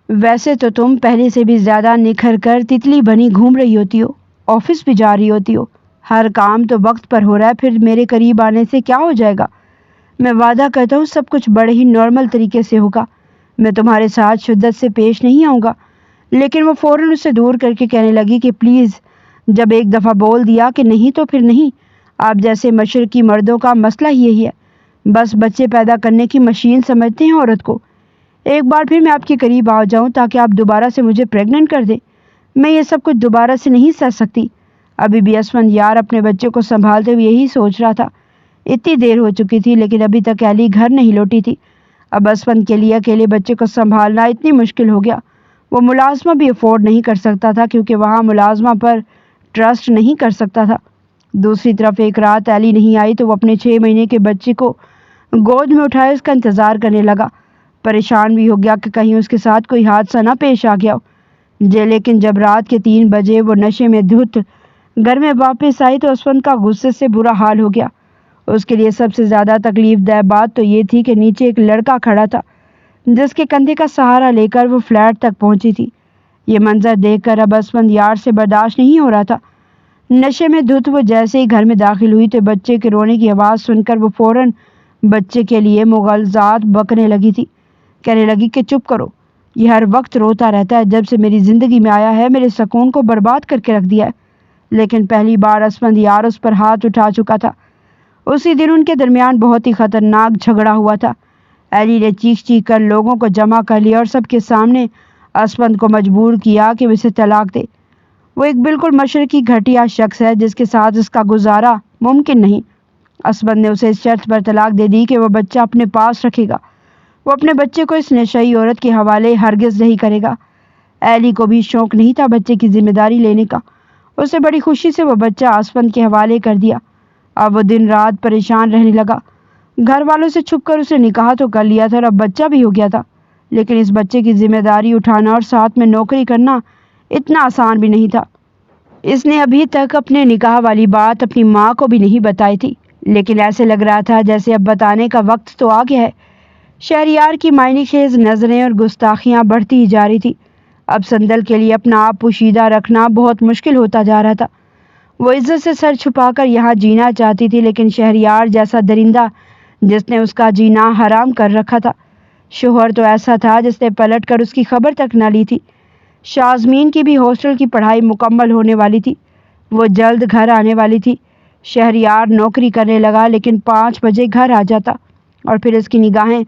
ویسے تو تم پہلے سے بھی زیادہ نکھر کر تتلی بنی گھوم رہی ہوتی ہو، آفس بھی جا رہی ہوتی ہو، ہر کام تو وقت پر ہو رہا ہے، پھر میرے قریب آنے سے کیا ہو جائے گا؟ میں وعدہ کرتا ہوں سب کچھ بڑے ہی نارمل طریقے سے ہوگا، میں تمہارے ساتھ شدت سے پیش نہیں آؤں گا۔ لیکن وہ فوراً اسے دور کر کے کہنے لگی کہ پلیز، جب ایک دفعہ بول دیا کہ نہیں تو پھر نہیں۔ آپ جیسے مشرقی مردوں کا مسئلہ ہی یہی ہے، بس بچے پیدا کرنے کی مشین سمجھتے ہیں عورت کو۔ ایک بار پھر میں آپ کے قریب آ جاؤں تاکہ آپ دوبارہ سے مجھے پریگننٹ کر دیں، میں یہ سب کچھ دوبارہ سے نہیں سہ سکتی۔ ابھی بھی اسفند یار اپنے بچے کو سنبھالتے ہوئے یہی سوچ رہا تھا۔ اتنی دیر ہو چکی تھی لیکن ابھی تک ایلی گھر نہیں لوٹی تھی۔ اب اسفند کے لیے اکیلے بچے کو سنبھالنا اتنی مشکل ہو گیا۔ وہ ملازمہ بھی افورڈ نہیں کر سکتا تھا کیونکہ وہاں ملازمہ پر ٹرسٹ نہیں کر سکتا تھا۔ دوسری طرف ایک رات ایلی نہیں آئی تو وہ اپنے 6 مہینے کے بچے کو گود میں اٹھائے اس کا انتظار کرنے لگا۔ پریشان بھی ہو گیا کہ کہیں اس کے ساتھ کوئی حادثہ نہ پیش آ گیا ہو۔ لیکن جب رات کے 3 بجے وہ نشے میں دھت گھر میں واپس آئی تو اسفند کا غصے سے برا حال ہو گیا۔ اس کے لیے سب سے زیادہ تکلیف دہ بات تو یہ تھی کہ نیچے ایک لڑکا کھڑا تھا جس کے کندھے کا سہارا لے کر وہ فلیٹ تک پہنچی تھی۔ یہ منظر دیکھ کر اب اسفند یار سے برداشت نہیں ہو رہا تھا۔ نشے میں دھت وہ جیسے ہی گھر میں داخل ہوئی تو بچے کے رونے کی آواز سن کر وہ فوراً بچے کے لیے مغالطات بکنے لگی تھی۔ کہنے لگی کہ چپ کرو، یہ ہر وقت روتا رہتا ہے، جب سے میری زندگی میں آیا ہے میرے سکون کو برباد کر کے رکھ دیا ہے۔ لیکن پہلی بار اسفند یار اس پر ہاتھ اٹھا چکا تھا۔ اسی دن ان کے درمیان بہت ہی خطرناک جھگڑا ہوا تھا۔ ایلی نے چیخ چیخ کر لوگوں کو جمع کر لیا اور سب کے سامنے اسفند کو مجبور کیا کہ وہ اسے طلاق دے۔ وہ ایک بالکل مشرقی گھٹیا شخص ہے جس کے ساتھ اس کا گزارا ممکن نہیں۔ اسفند نے اسے اس شرط پر طلاق دے دی کہ وہ بچہ اپنے پاس رکھے گا۔ وہ اپنے بچے کو اس نشئی عورت کے حوالے ہرگز نہیں کرے گا۔ ایلی کو بھی شوق نہیں تھا بچے کی ذمہ داری لینے کا۔ اسے بڑی خوشی سے وہ بچہ اسفند کے حوالے کر دیا۔ اب وہ دن رات پریشان رہنے لگا۔ گھر والوں سے چھپ کر اسے نکاح تو کر لیا تھا اور اب بچہ بھی ہو گیا تھا، لیکن اس بچے کی ذمہ داری اٹھانا اور ساتھ میں نوکری کرنا اتنا آسان بھی نہیں تھا۔ اس نے ابھی تک اپنے نکاح والی بات اپنی ماں کو بھی نہیں بتائی تھی، لیکن ایسے لگ رہا تھا جیسے اب بتانے کا وقت تو آ گیا ہے۔ شہریار کی معنی خیز نظریں اور گستاخیاں بڑھتی ہی جا رہی تھی۔ اب سندل کے لیے اپنا آپ پوشیدہ رکھنا بہت مشکل ہوتا جا رہا تھا۔ وہ عزت سے سر چھپا کر یہاں جینا چاہتی تھی، لیکن شہریار جیسا درندہ جس نے اس کا جینا حرام کر رکھا تھا، شوہر تو ایسا تھا جس نے پلٹ کر اس کی خبر تک نہ لی تھی۔ شازمین کی بھی ہاسٹل کی پڑھائی مکمل ہونے والی تھی، وہ جلد گھر آنے والی تھی۔ شہریار نوکری کرنے لگا لیکن 5 بجے گھر آ جاتا اور پھر اس کی نگاہیں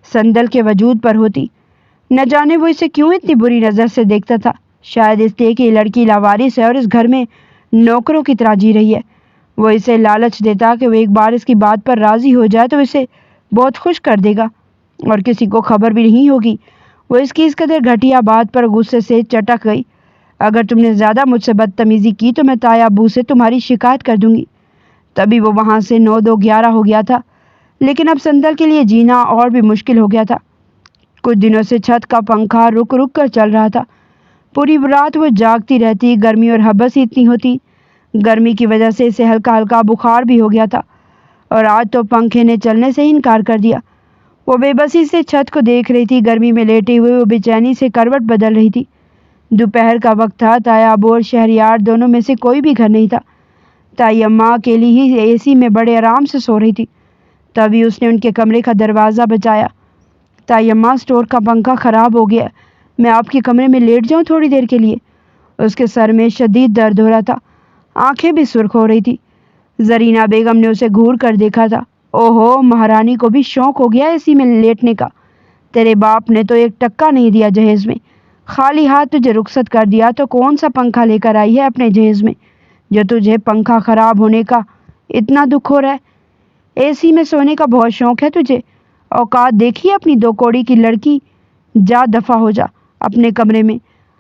سندل کے وجود پر ہوتی۔ نہ جانے وہ اسے کیوں اتنی بری نظر سے دیکھتا تھا، شاید اس لیے کہ یہ لڑکی لاوارث ہے اور اس گھر میں نوکروں کی طرح جی رہی ہے۔ وہ اسے لالچ دیتا کہ وہ ایک بار اس کی بات پر راضی ہو جائے تو اسے بہت خوش کر دے گا اور کسی کو خبر بھی نہیں ہوگی۔ وہ اس کی اس قدر گھٹیا بات پر غصے سے چٹک گئی۔ اگر تم نے زیادہ مجھ سے بدتمیزی کی تو میں تایا ابو سے تمہاری شکایت کر دوں گی۔ تبھی وہ وہاں سے 9-2-11 ہو گیا تھا، لیکن اب سندل کے لیے جینا اور بھی مشکل ہو گیا تھا۔ کچھ دنوں سے چھت کا پنکھا رک رک کر چل رہا تھا۔ پوری رات وہ جاگتی رہتی، گرمی اور حبس اتنی ہوتی۔ گرمی کی وجہ سے اسے ہلکا ہلکا بخار بھی ہو گیا تھا اور آج تو پنکھے نے چلنے سے انکار کر دیا۔ وہ بے بسی سے چھت کو دیکھ رہی تھی۔ گرمی میں لیٹے ہوئے وہ بے چینی سے کروٹ بدل رہی تھی۔ دوپہر کا وقت تھا۔ تایا ابو اور شہریار دونوں میں سے کوئی بھی گھر نہیں تھا۔ تائی اماں اکیلی ہی اے سی میں بڑے آرام سے سو رہی تھی۔ تبھی اس نے ان کے کمرے کا دروازہ بجایا۔ تائی اماں، اسٹور کا پنکھا خراب ہو گیا، میں آپ کے کمرے میں لیٹ جاؤں تھوڑی دیر کے لیے؟ اس کے سر میں شدید درد ہو رہا تھا، آنکھیں بھی سرخ ہو رہی تھی۔ زرینہ بیگم نے اسے گھور کر دیکھا تھا۔ اوہو، مہارانی کو بھی شوق ہو گیا اسی میں لیٹنے کا۔ تیرے باپ نے تو 1 ٹکا نہیں دیا جہیز میں، خالی ہاتھ تجھے رخصت کر دیا تو کون سا پنکھا لے کر آئی ہے اپنے جہیز میں جو تجھے پنکھا خراب ہونے کا اتنا دکھ ہو رہا ہے؟ اے سی میں سونے کا بہت شوق ہے تجھے، اوقات دیکھی اپنی 2 کوڑی کی لڑکی، جا دفع ہو جا اپنے کمرے میں۔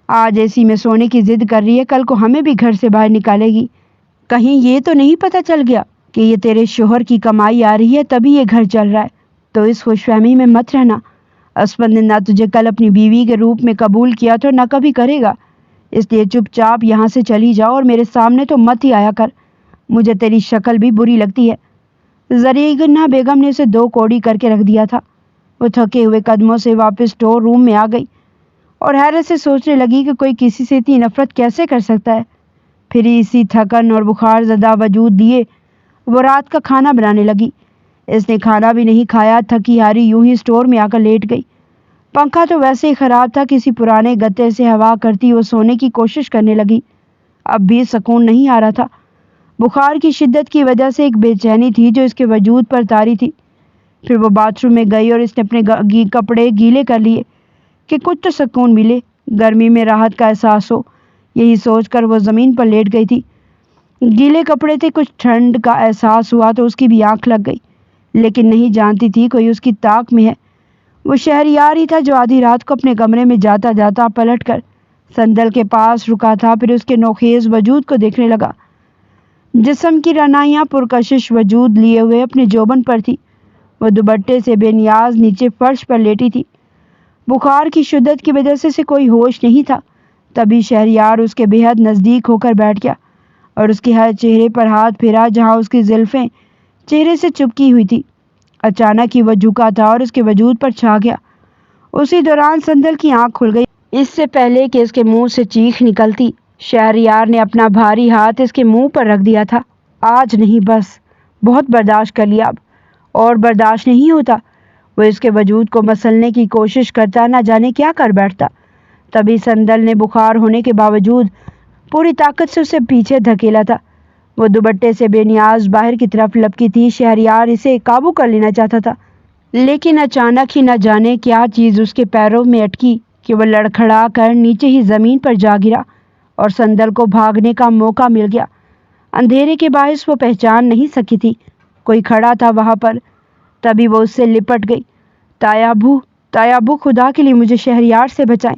آج اے سی میں سونے کی ضد کر رہی ہے، کل کو ہمیں بھی گھر سے باہر نکالے گی۔ کہیں یہ تو نہیں پتہ چل گیا کہ یہ تیرے شوہر کی کمائی آ رہی ہے تبھی یہ گھر چل رہا ہے؟ تو اس خوش فہمی میں مت رہنا، اسپند نے نہ تجھے کل اپنی بیوی کے روپ میں قبول کیا تو نہ کبھی کرے گا، اس لیے چپ چاپ یہاں سے چلی جاؤ اور میرے سامنے تو مت ہی آیا کر، مجھے تیری شکل بھی بری لگتی ہے۔ زرینہ بیگم نے اسے 2 کوڑی کر کے رکھ دیا تھا۔ وہ تھکے ہوئے قدموں سے واپس اسٹور روم میں آ گئی اور حیرت سے سوچنے لگی کہ کوئی کسی سے اتنی نفرت کیسے کر سکتا ہے۔ پھر اسی تھکن اور بخار زدہ وجود لیے وہ رات کا کھانا بنانے لگی۔ اس نے کھانا بھی نہیں کھایا، تھکی ہاری یوں ہی اسٹور میں آ کر لیٹ گئی۔ پنکھا تو ویسے ہی خراب تھا، کسی پرانے گتے سے ہوا کرتی وہ سونے کی کوشش کرنے لگی، اب بھی سکون نہیں آ رہا تھا۔ بخار کی شدت کی وجہ سے ایک بے چینی تھی جو اس کے وجود پر طاری تھی۔ پھر وہ باتھ روم میں گئی اور اس نے اپنے کپڑے گیلے کر لیے کہ کچھ تو سکون ملے، گرمی میں راحت کا احساس ہو۔ یہی سوچ کر وہ زمین پر لیٹ گئی تھی۔ گیلے کپڑے تھے، کچھ ٹھنڈ کا احساس ہوا تو اس کی بھی آنکھ لگ گئی، لیکن نہیں جانتی تھی کوئی اس کی طاق میں ہے۔ وہ شہریار ہی تھا جو آدھی رات کو اپنے کمرے میں جاتا جاتا پلٹ کر سندل کے پاس رکا تھا، پھر اس کے نوخیز وجود کو دیکھنے لگا۔ جسم کی رعنائیاں پرکشش وجود لیے ہوئے اپنے جوبن پر تھی۔ وہ دوپٹے سے بے نیاز نیچے فرش پر لیٹی تھی۔ بخار کی شدت کی وجہ سے اسے کوئی ہوش نہیں تھا۔ تبھی شہریار اس کے بے حد نزدیک ہو کر بیٹھ گیا اور اس کے ہر چہرے پر ہاتھ پھیرا جہاں اس کی زلفیں چہرے سے چپکی ہوئی تھی۔ اچانک ہی وہ جھکا تھا اور اس کے وجود پر چھا گیا۔ اسی دوران سندل کی آنکھ کھل گئی۔ اس سے پہلے کہ اس کے منہ سے چیخ نکلتی، شہریار نے اپنا بھاری ہاتھ اس کے منہ پر رکھ دیا تھا۔ آج نہیں، بس بہت برداشت کر لیا، اب اور برداشت نہیں ہوتا۔ وہ اس کے وجود کو مسلنے کی کوشش کرتا، نہ جانے کیا کر بیٹھتا۔ تبھی سندل نے بخار ہونے کے باوجود پوری طاقت سے اسے پیچھے دھکیلا تھا۔ وہ دوپٹے سے بے نیاز باہر کی طرف لپکی تھی۔ شہریار اسے قابو کر لینا چاہتا تھا، لیکن اچانک ہی نہ جانے کیا چیز اس کے پیروں میں اٹکی کہ وہ لڑکھڑا کر نیچے ہی زمین پر جا گرا اور سندل کو بھاگنے کا موقع مل گیا۔ اندھیرے کے باعث وہ پہچان نہیں سکی تھی، کوئی کھڑا تھا وہاں پر۔ تبھی وہ اس سے لپٹ گئی۔ تایا ابو، خدا کے لیے مجھے شہریار سے بچائیں،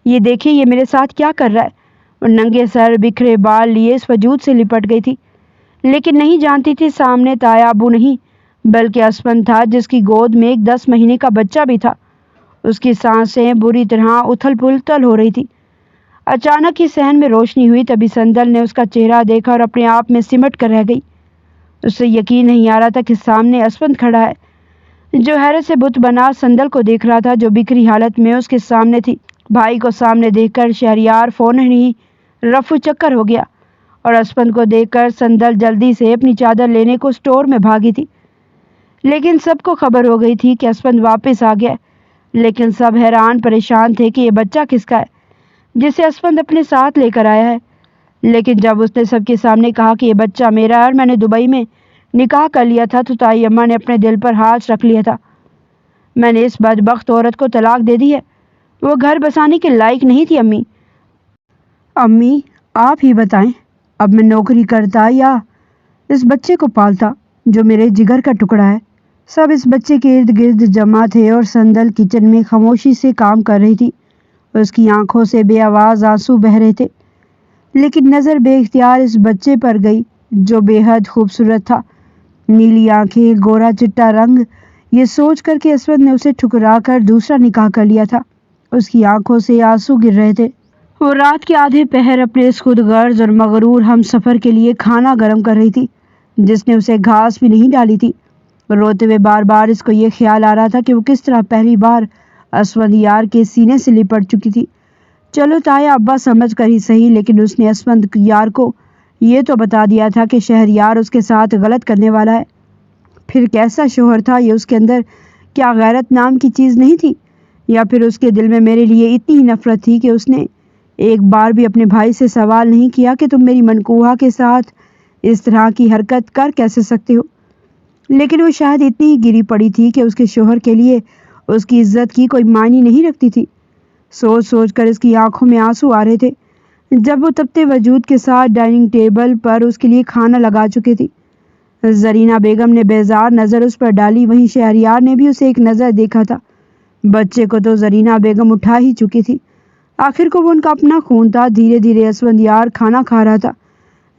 یہ دیکھیں یہ میرے ساتھ کیا کر رہا ہے۔ اور ننگے سر بکھرے بال لیے اس وجود سے لپٹ گئی تھی، لیکن نہیں جانتی تھی سامنے تایا ابو نہیں بلکہ اسپند تھا، جس کی گود میں ایک 10 مہینے کا بچہ بھی تھا۔ اس کی سانسیں بری طرح اتھل پھل ہو رہی تھی۔ اچانک ہی صحن میں روشنی ہوئی، تبھی سندل نے اس کا چہرہ دیکھا اور اپنے آپ میں سمٹ کر رہ گئی۔ اسے یقین نہیں آ رہا تھا کہ سامنے اسپند کھڑا ہے، جو حیرت سے بت بنا سندل کو دیکھ رہا تھا جو بکھری حالت میں اس کے سامنے تھی۔ بھائی کو سامنے دیکھ کر شہریار فوراً ہی رفو چکر ہو گیا اور اسپند کو دیکھ کر سندل جلدی سے اپنی چادر لینے کو اسٹور میں بھاگی تھی، لیکن سب کو خبر ہو گئی تھی کہ اسپند واپس آ گیا ہے۔ لیکن سب حیران پریشان تھے کہ یہ بچہ کس کا ہے جسے اسپند اپنے ساتھ لے کر آیا ہے، لیکن جب اس نے سب کے سامنے کہا کہ یہ بچہ میرا ہے اور میں نے دبئی میں نکاح کر لیا تھا تو تائی اماں نے اپنے دل پر ہاتھ رکھ لیا تھا۔ میں نے اس بدبخت عورت کو طلاق دے دی ہے، وہ گھر بسانے کے لائق نہیں تھی امی۔ امی آپ ہی بتائیں، اب میں نوکری کرتا یا اس بچے کو پالتا جو میرے جگر کا ٹکڑا ہے۔ سب اس بچے کے ارد گرد جمع تھے اور سندل کچن میں خاموشی سے کام کر رہی تھی۔ اس کی آنکھوں سے بے آواز آنسو بہہ رہے تھے، لیکن نظر بے اختیار اس بچے پر گئی جو بے حد خوبصورت تھا۔ نیلی آنکھیں، گورا چٹا رنگ، یہ سوچ کر کہ اسود نے اسے ٹھکرا کر دوسرا نکاح کر لیا تھا، اس کی آنکھوں سے آنسو گر رہے تھے۔ وہ رات کے آدھے پہر اپنے اس خود غرض اور مغرور ہم سفر کے لیے کھانا گرم کر رہی تھی جس نے اسے گھاس بھی نہیں ڈالی تھی۔ روتے ہوئے بار بار اس کو یہ خیال آ رہا تھا کہ وہ کس طرح پہلی بار اسود یار کے سینے سے لپٹ چکی تھی۔ چلو تایا ابا سمجھ کر ہی صحیح، لیکن اس نے اسود یار کو یہ تو بتا دیا تھا کہ شہریار اس کے ساتھ غلط کرنے والا ہے۔ پھر کیسا شوہر تھا یہ؟ اس کے اندر کیا غیرت نام کی چیز نہیں تھی؟ یا پھر اس کے دل میں میرے لیے اتنی ہی نفرت تھی کہ اس نے ایک بار بھی اپنے بھائی سے سوال نہیں کیا کہ تم میری منکوہا کے ساتھ اس طرح کی حرکت کر کیسے سکتے ہو؟ لیکن وہ شاید اتنی ہی گری پڑی تھی کہ اس کے شوہر کے لیے اس کی عزت کی کوئی معنی نہیں رکھتی تھی۔ سوچ سوچ کر اس کی آنکھوں میں آنسو آ رہے تھے جب وہ تپتے وجود کے ساتھ ڈائننگ ٹیبل پر اس کے لیے کھانا لگا چکی تھی۔ زرینہ بیگم نے بیزار نظر اس پر ڈالی، وہیں شہریار نے بھی اسے ایک نظر دیکھا تھا۔ بچے کو تو زرینہ بیگم اٹھا ہی چکی تھی، آخر کو وہ ان کا اپنا خون تھا۔ دھیرے دھیرے اسفندیار کھانا کھا رہا تھا۔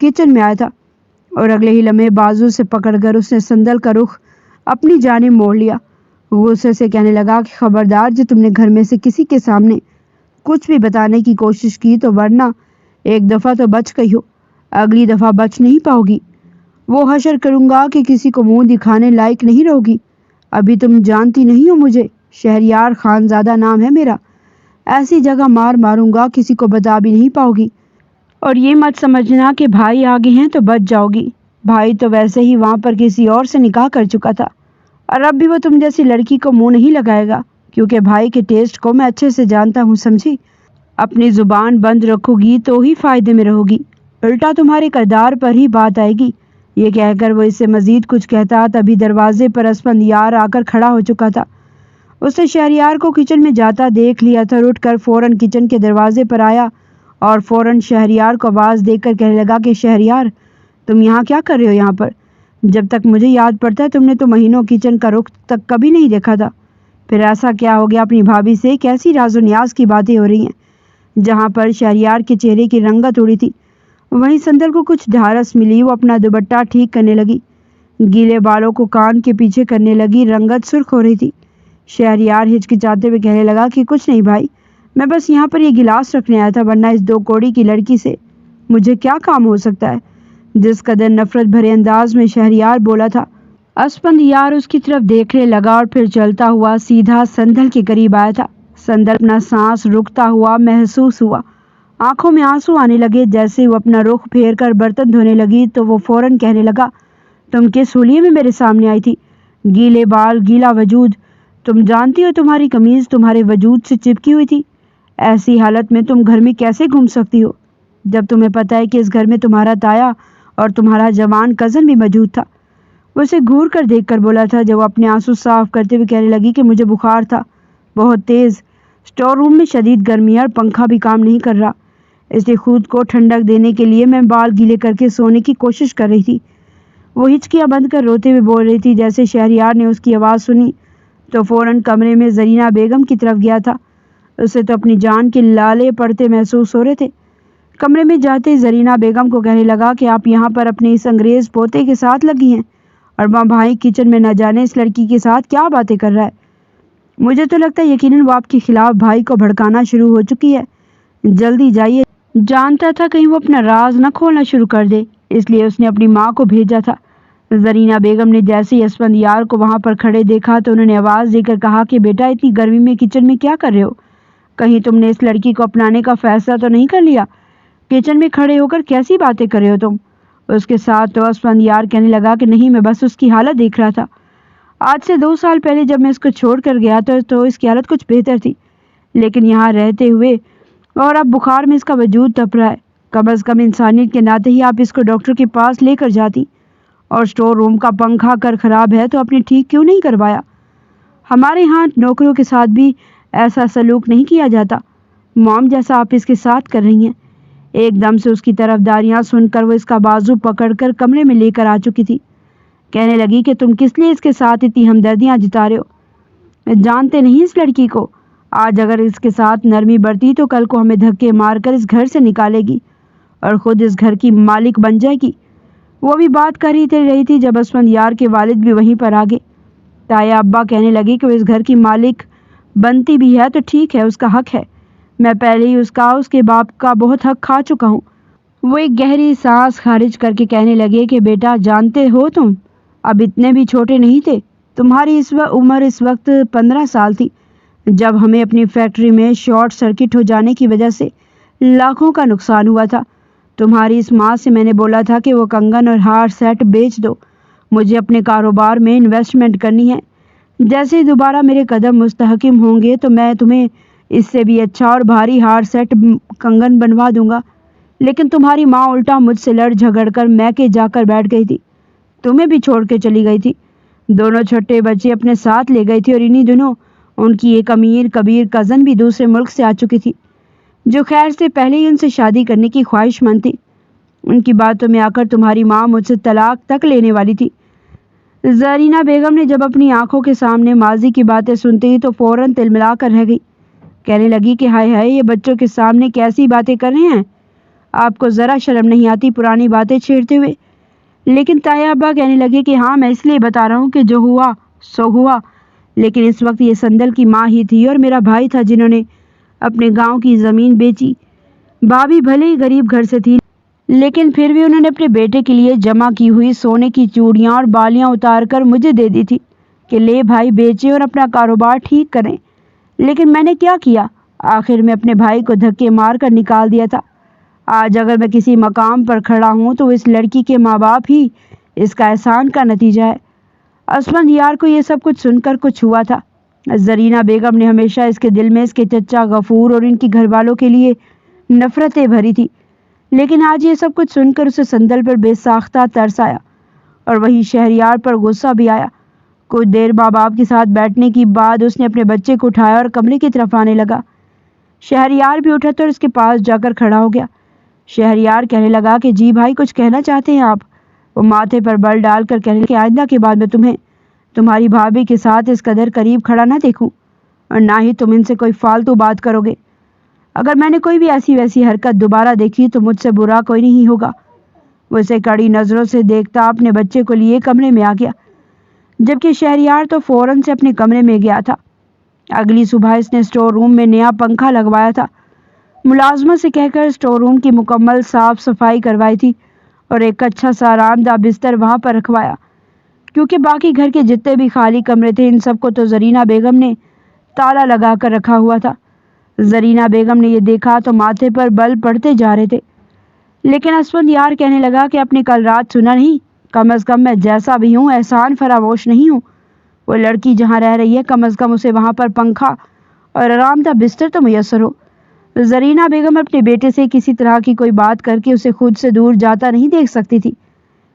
کچن میں آیا تھا اور اگلے ہی لمحے بازو سے پکڑ کر اس نے سندل کا رخ اپنی جانب موڑ لیا۔ غصے سے کہنے لگا کہ خبردار، جو تم نے گھر میں سے کسی کے سامنے کچھ بھی بتانے کی کوشش کی تو ورنہ ایک دفعہ تو بچ گئی ہو، اگلی دفعہ بچ نہیں پاؤ گی۔ وہ حشر کروں گا کہ کسی کو منہ دکھانے لائق نہیں رہو گی۔ ابھی تم جانتی نہیں ہو مجھے، شہریار خانزادہ نام ہے میرا، ایسی جگہ مار ماروں گا کسی کو بتا بھی نہیں پاؤ گی۔ اور یہ مت سمجھنا کہ بھائی آگے ہیں تو بچ جاؤ گی، بھائی تو ویسے ہی وہاں پر کسی اور سے نکاح کر چکا تھا اور اب بھی وہ تم جیسی لڑکی کو منہ نہیں لگائے گا، کیونکہ بھائی کے ٹیسٹ کو میں اچھے سے جانتا ہوں، سمجھی؟ اپنی زبان بند رکھو گی تو ہی فائدے میں رہو گی، الٹا تمہارے کردار پر ہی بات آئے گی۔ یہ کہہ کر وہ اس سے مزید کچھ کہتا تبھی دروازے پر اسفندیار آ کر کھڑا ہو چکا تھا۔ اس نے شہریار کو کچن میں جاتا دیکھ لیا تھا، اٹھ کر فوراً کچن کے دروازے پر آیا اور فوراً شہریار کو آواز دے کر کہنے لگا کہ شہریار، تم یہاں کیا کر رہے ہو؟ یہاں پر جب تک مجھے یاد پڑتا ہے تم نے تو مہینوں کچن کا رخ تک کبھی نہیں دیکھا تھا۔ پھر ایسا کیا ہو گیا اپنی بھابھی سے؟ کیسی راز و نیاز کی باتیں ہو رہی ہیں؟ جہاں پر شہریار کے چہرے کی رنگت اڑی تھی وہیں سندل کو کچھ ڈھارس ملی، وہ اپنا دوپٹہ ٹھیک کرنے لگی، گیلے بالوں کو کان کے پیچھے کرنے لگی، رنگت سرخ ہو رہی تھی۔ شہریار ہچکچاتے ہوئے کہنے لگا کہ کچھ نہیں بھائی، میں بس یہاں پر یہ گلاس رکھنے آیا تھا، ورنہ اس دو کوڑی کی لڑکی سے مجھے کیا کام ہو سکتا ہے؟ جس قدر نفرت بھرے انداز میں شہریار بولا تھا، اسفندیار اس کی طرف دیکھنے لگا اور پھر چلتا ہوا سیدھا سندل کے قریب آیا تھا۔ سندل اپنا سانس رکتا ہوا محسوس ہوا، آنکھوں میں آنسو آنے لگے۔ جیسے وہ اپنا رخ پھیر کر برتن دھونے لگی تو وہ فوراً کہنے لگا، تم کس حلیے میں میرے سامنے آئی تھی؟ گیلے بال، گیلا وجود، تم جانتی ہو تمہاری قمیض تمہارے وجود سے چپکی ہوئی تھی، ایسی حالت میں تم گھر میں کیسے گھوم سکتی ہو جب تمہیں پتہ ہے کہ اس گھر میں تمہارا تایا اور تمہارا جوان کزن بھی موجود تھا؟ وہ اسے گھور کر دیکھ کر بولا تھا، جب وہ اپنے آنسو صاف کرتے ہوئے کہنے لگی کہ مجھے بخار تھا بہت تیز، اسٹور روم میں شدید گرمی ہے اور پنکھا بھی کام نہیں کر رہا، اس لیے خود کو ٹھنڈک دینے کے لیے میں بال گیلے کر کے سونے کی کوشش کر رہی تھی۔ وہ ہچکیاں بند کر روتے ہوئے بول رہی تھی۔ جیسے شہریار نے اس کی آواز سنی تو فوراً کمرے میں زرینہ بیگم کی طرف گیا تھا، اسے تو اپنی جان کے لالے پڑتے محسوس ہو رہے تھے۔ کمرے میں جاتے زرینہ بیگم کو کہنے لگا کہ آپ یہاں پر اپنے اس انگریز پوتے کے ساتھ لگی ہیں اور وہاں بھائی کچن میں نہ جانے اس لڑکی کے ساتھ کیا باتیں کر رہا ہے۔ مجھے تو لگتا ہے یقیناً وہ آپ کے خلاف بھائی کو بھڑکانا شروع ہو چکی ہے، جلدی جائیے، جانتا تھا کہیں وہ اپنا راز نہ کھولنا شروع کر دے، اس لیے اس نے اپنی ماں کو بھیجا تھا۔ زرینہ بیگم نے جیسے ہی اسفندیار کو وہاں پر کھڑے دیکھا تو انہوں نے آواز دے کر کہا کہ بیٹا اتنی گرمی میں کچن میں کیا کر رہے ہو؟ کہیں تم نے اس لڑکی کو اپنانے کا فیصلہ تو نہیں کر لیا؟ کچن میں کھڑے ہو کر کیسی باتیں کر رہے ہو تم؟ اس کے ساتھ تو اسفندیار کہنے لگا کہ نہیں، میں بس اس کی حالت دیکھ رہا تھا، آج سے 2 سال پہلے جب میں اس کو چھوڑ کر گیا تو اس کی حالت کچھ بہتر تھی، لیکن یہاں رہتے ہوئے اور اب بخار میں اس کا وجود تپ رہا ہے. کم از کم انسانیت کے ناطے ہی آپ اس کو ڈاکٹر کے پاس لے کر جاتی. اور اسٹور روم کا پنکھا کر خراب ہے تو آپ نے ٹھیک کیوں نہیں کروایا؟ ہمارے ہاں نوکروں کے ساتھ بھی ایسا سلوک نہیں کیا جاتا مام جیسا آپ اس کے ساتھ کر رہی ہیں. ایک دم سے اس کی طرفداریاں سن کر وہ اس کا بازو پکڑ کر کمرے میں لے کر آ چکی تھی. کہنے لگی کہ تم کس لیے اس کے ساتھ اتنی ہمدردیاں جتا رہے ہو؟ جانتے نہیں اس لڑکی کو. آج اگر اس کے ساتھ نرمی برتی تو کل کو ہمیں دھکے مار کر اس گھر سے نکالے گی اور خود اس گھر کی مالک بن جائے گی. وہ بھی بات کر ہی رہی تھی جب اسفندیار کے والد بھی وہیں پر آ گئے. تایا ابا کہنے لگی کہ وہ اس گھر کی مالک بنتی بھی ہے تو ٹھیک ہے، اس کا حق ہے. میں پہلے ہی اس کے باپ کا بہت حق کھا چکا ہوں. وہ ایک گہری سانس خارج کر کے کہنے لگے کہ بیٹا جانتے ہو تم اب اتنے بھی چھوٹے نہیں تھے. تمہاری عمر اس وقت 15 سال تھی جب ہمیں اپنی فیکٹری میں شارٹ سرکٹ ہو جانے کی وجہ سے لاکھوں کا نقصان ہوا تھا. تمہاری اس ماں سے میں نے بولا تھا کہ وہ کنگن اور ہار سیٹ بیچ دو، مجھے اپنے کاروبار میں انویسٹمنٹ کرنی ہے. جیسے ہی دوبارہ میرے قدم مستحکم ہوں گے تو میں تمہیں اس سے بھی اچھا اور بھاری ہار سیٹ کنگن بنوا دوں گا. لیکن تمہاری ماں الٹا مجھ سے لڑ جھگڑ کر میکے جا کر بیٹھ گئی تھی، تمہیں بھی چھوڑ کے چلی گئی تھی. دونوں چھوٹے بچے اپنے ساتھ لے گئی تھی اور انہی دنوں ان کی ایک امیر کبیر کزن بھی دوسرے ملک سے آ چکی تھی جو خیر سے پہلے ہی ان سے شادی کرنے کی خواہش مند تھی. ان کی باتوں میں آ کر تمہاری ماں مجھ سے طلاق تک لینے والی تھی. زرینہ بیگم نے جب اپنی آنکھوں کے سامنے ماضی کی باتیں سنتی تو فوراً تلملا کر رہ گئی. کہنے لگی کہ ہائے ہائے یہ بچوں کے سامنے کیسی باتیں کر رہے ہیں، آپ کو ذرا شرم نہیں آتی پرانی باتیں چھیڑتے ہوئے. لیکن تایا ابا کہنے لگے کہ ہاں میں اس لیے بتا رہا ہوں کہ جو ہوا سو ہوا. لیکن اس وقت یہ سندل کی ماں ہی تھی اور میرا بھائی تھا جنہوں نے اپنے گاؤں کی زمین بیچی. بھابھی بھلے ہی غریب گھر سے تھی لیکن پھر بھی انہوں نے اپنے بیٹے کے لیے جمع کی ہوئی سونے کی چوڑیاں اور بالیاں اتار کر مجھے دے دی تھی کہ لے بھائی بیچے اور اپنا کاروبار ٹھیک کریں. لیکن میں نے کیا کیا؟ آخر میں اپنے بھائی کو دھکے مار کر نکال دیا تھا. آج اگر میں کسی مقام پر کھڑا ہوں تو اس لڑکی کے ماں باپ ہی اس کا احسان کا نتیجہ ہے. اسفندیار کو یہ سب کچھ سن کر کچھ ہوا تھا. زرینہ بیگم نے ہمیشہ اس کے دل میں اس کے چچا غفور اور ان کے گھر والوں کے لیے نفرتیں بھری تھی. لیکن آج یہ سب کچھ سن کر اسے سندل پر بے ساختہ ترس آیا اور وہی شہریار پر غصہ بھی آیا. کچھ دیر ماں باپ کے ساتھ بیٹھنے کے بعد اس نے اپنے بچے کو اٹھایا اور کمرے کی طرف آنے لگا. شہریار بھی اٹھا تو اس کے پاس جا کر کھڑا ہو گیا. شہریار کہنے لگا کہ جی بھائی کچھ کہنا چاہتے ہیں آپ؟ وہ ماتھے پر بل ڈال کر کہنے کہ آئندہ کے بعد میں تمہیں تمہاری بھابھی کے ساتھ اس قدر قریب کھڑا نہ دیکھوں اور نہ ہی تم ان سے کوئی فالتو بات کرو گے. اگر میں نے کوئی بھی ایسی ویسی حرکت دوبارہ دیکھی تو مجھ سے برا کوئی نہیں ہوگا. وہ اسے کڑی نظروں سے دیکھتا اپنے بچے کو لیے کمرے میں آ گیا جبکہ شہریار تو فوراً سے اپنے کمرے میں گیا تھا. اگلی صبح اس نے اسٹور روم میں نیا پنکھا لگوایا تھا. ملازموں سے کہہ کر اسٹور روم کی مکمل صاف صفائی کروائی تھی اور ایک اچھا سا آرام دہ بستر وہاں پر رکھوایا کیونکہ باقی گھر کے جتنے بھی خالی کمرے تھے ان سب کو تو زرینہ بیگم نے تالا لگا کر رکھا ہوا تھا. زرینہ بیگم نے یہ دیکھا تو ماتھے پر بل پڑتے جا رہے تھے. لیکن اسفندیار کہنے لگا کہ آپ نے کل رات سنا نہیں، کم از کم میں جیسا بھی ہوں احسان فراموش نہیں ہوں. وہ لڑکی جہاں رہ رہی ہے کم از کم اسے وہاں پر پنکھا اور آرام دہ بستر تو میسر ہو. زرینہ بیگم اپنے بیٹے سے کسی طرح کی کوئی بات کر کے اسے خود سے دور جاتا نہیں دیکھ سکتی تھی،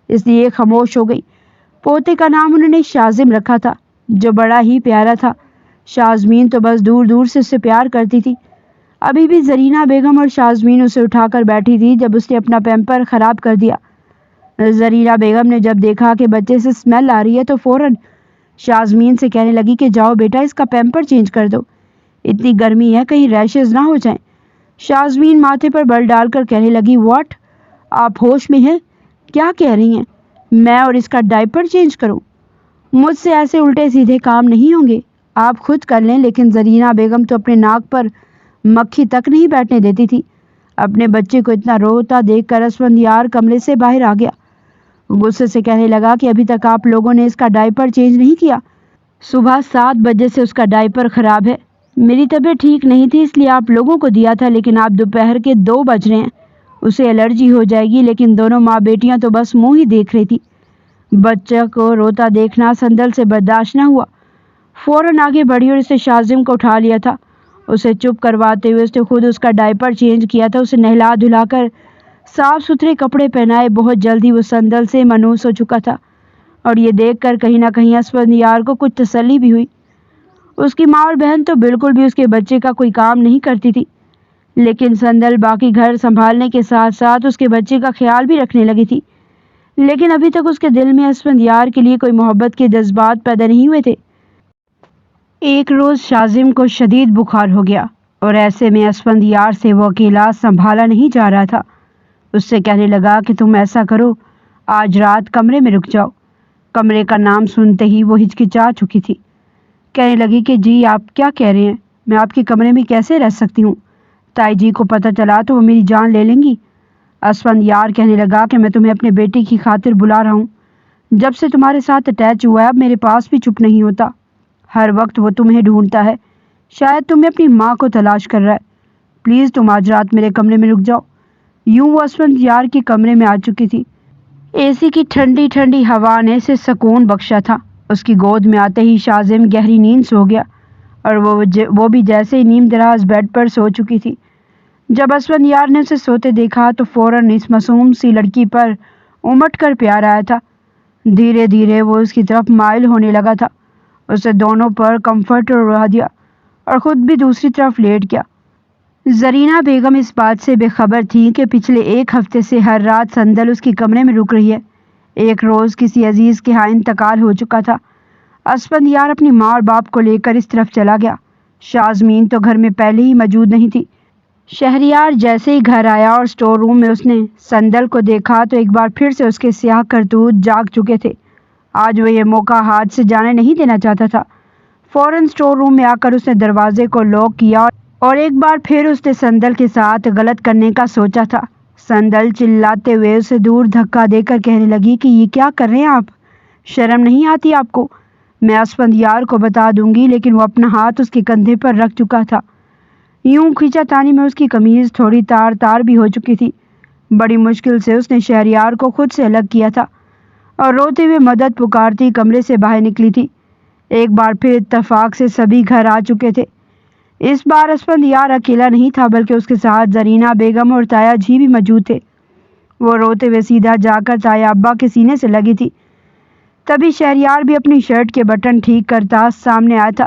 اس لیے خاموش ہو گئی. پوتے کا نام انہوں نے شازم رکھا تھا جو بڑا ہی پیارا تھا. شازمین تو بس دور دور سے اسے پیار کرتی تھی. ابھی بھی زرینہ بیگم اور شازمین اسے اٹھا کر بیٹھی تھی جب اس نے اپنا پیمپر خراب کر دیا. زرینہ بیگم نے جب دیکھا کہ بچے سے اسمیل آ رہی ہے تو فوراً شازمین سے کہنے لگی کہ جاؤ بیٹا اس کا پیمپر چینج کر دو، اتنی گرمی ہے کہیں ریشز نہ ہو جائیں. شازمین ماتھے پر بل ڈال کر کہنے لگی واٹ، آپ ہوش میں ہیں؟ کیا کہہ رہی ہیں؟ میں اور اس کا ڈائپر چینج کروں؟ مجھ سے ایسے الٹے سیدھے کام نہیں ہوں گے، آپ خود کر لیں. لیکن زرینہ بیگم تو اپنے ناک پر مکھی تک نہیں بیٹھنے دیتی تھی. اپنے بچے کو اتنا روتا دیکھ کر اسفندیار کمرے سے باہر آ گیا. غصے سے کہنے لگا کہ ابھی تک آپ لوگوں نے اس کا ڈائپر چینج نہیں کیا. صبح 7 بجے سے اس کا ڈائپر خراب ہے. میری طبیعت ٹھیک نہیں تھی اس لیے آپ لوگوں کو دیا تھا، لیکن آپ دوپہر کے 2 بج رہے ہیں، اسے الرجی ہو جائے گی. لیکن دونوں ماں بیٹیاں تو بس منہ ہی دیکھ رہی تھی. بچہ کو روتا دیکھنا سندل سے برداشت نہ ہوا. فوراً آگے بڑھی اور اسے شازم کو اٹھا لیا تھا اسے چپ کرواتے ہوئے اس نے خود اس کا ڈائپر چینج کیا تھا، اسے نہلا دھلا کر صاف ستھرے کپڑے پہنائے۔ بہت جلدی وہ سندل سے مانوس ہو چکا تھا، اور یہ دیکھ کر کہیں نہ کہیں اسفندیار کو کچھ تسلی بھی ہوئی۔ اس کی ماں اور بہن تو بالکل بھی اس کے بچے کا کوئی کام نہیں کرتی تھی، لیکن سندل باقی گھر سنبھالنے کے ساتھ ساتھ اس کے بچے کا خیال بھی رکھنے لگی تھی۔ لیکن ابھی تک اس کے دل میں اسفندیار کے لیے کوئی محبت کے جذبات پیدا نہیں ہوئے تھے۔ ایک روز شازم کو شدید بخار ہو گیا، اور ایسے میں اسفندیار سے وہ اکیلا سنبھالا نہیں جا رہا تھا۔ اس سے کہنے لگا کہ تم ایسا کرو، آج رات کمرے میں رک جاؤ۔ کمرے کا نام سنتے ہی وہ ہچکچا چکی تھی۔ کہنے لگی کہ جی آپ کیا کہہ رہے ہیں، میں آپ کے کمرے میں کیسے رہ سکتی ہوں؟ تائی جی کو پتہ چلا تو وہ میری جان لے لیں گی۔ اسفندیار کہنے لگا کہ میں تمہیں اپنے بیٹے کی خاطر بلا رہا ہوں۔ جب سے تمہارے ساتھ اٹیچ ہوا ہے اب میرے پاس بھی چپ نہیں ہوتا۔ ہر وقت وہ تمہیں ڈھونڈتا ہے، شاید تمہیں اپنی ماں کو تلاش کر رہا ہے۔ پلیز تم آج رات میرے کمرے میں رک جاؤ۔ یوں وہ اسفندیار کے کمرے میں آ چکی تھی۔ اے سی کی ٹھنڈی ٹھنڈی ہوا نے اسے سکون بخشا تھا۔ اس کی گود میں آتے ہی شازم گہری نیند سو گیا، اور وہ بھی جیسے ہی نیم دراز بیڈ پر سو چکی تھی۔ جب اسفندیار نے اسے سوتے دیکھا تو فوراً اس معصوم سی لڑکی پر امٹ کر پیار آیا تھا۔ دھیرے دھیرے وہ اس کی طرف مائل ہونے لگا تھا۔ اسے دونوں پر کمفرٹ اڑا دیا اور خود بھی دوسری طرف لیٹ گیا۔ زرینہ بیگم اس بات سے بے خبر تھی کہ پچھلے ایک ہفتے سے ہر رات سندل اس کے کمرے میں رک رہی ہے۔ ایک روز کسی عزیز کے ہاں انتقال ہو چکا تھا۔ اسفندیار اپنی ماں اور باپ کو لے کر اس طرف چلا گیا۔ شازمین تو گھر میں پہلے ہی موجود نہیں تھی۔ شہریار جیسے ہی گھر آیا اور اسٹور روم میں اس نے سندل کو دیکھا تو ایک بار پھر سے اس کے سیاہ کرتوت جاگ چکے تھے۔ آج وہ یہ موقع ہاتھ سے جانے نہیں دینا چاہتا تھا۔ فوراً اسٹور روم میں آ کر اس نے دروازے کو لاک کیا اور ایک بار پھر اس نے سندل کے ساتھ غلط کرنے کا سوچا تھا۔ سندل چلاتے ہوئے اسے دور دھکا دے کر کہنے لگی کہ یہ کیا کر رہے ہیں آپ؟ شرم نہیں آتی آپ کو؟ میں اسفندیار کو بتا دوں گی۔ لیکن وہ اپنا ہاتھ اس کے کندھے پر رکھ چکا تھا۔ یوں کھینچا تانی میں اس کی قمیض تھوڑی تار تار بھی ہو چکی تھی۔ بڑی مشکل سے اس نے شہریار کو خود سے الگ کیا تھا اور روتے ہوئے مدد پکارتی کمرے سے باہر نکلی تھی۔ ایک بار پھر اتفاق سے سبھی گھر آ چکے تھے۔ اس بار اسفندیار اکیلا نہیں تھا بلکہ اس کے ساتھ زرینہ بیگم اور تایا جی بھی موجود تھے۔ وہ روتے ہوئے سیدھا جا کر تایا ابا کے سینے سے لگی تھی۔ تبھی شہریار بھی اپنی شرٹ کے بٹن ٹھیک کرتا سامنے آیا تھا۔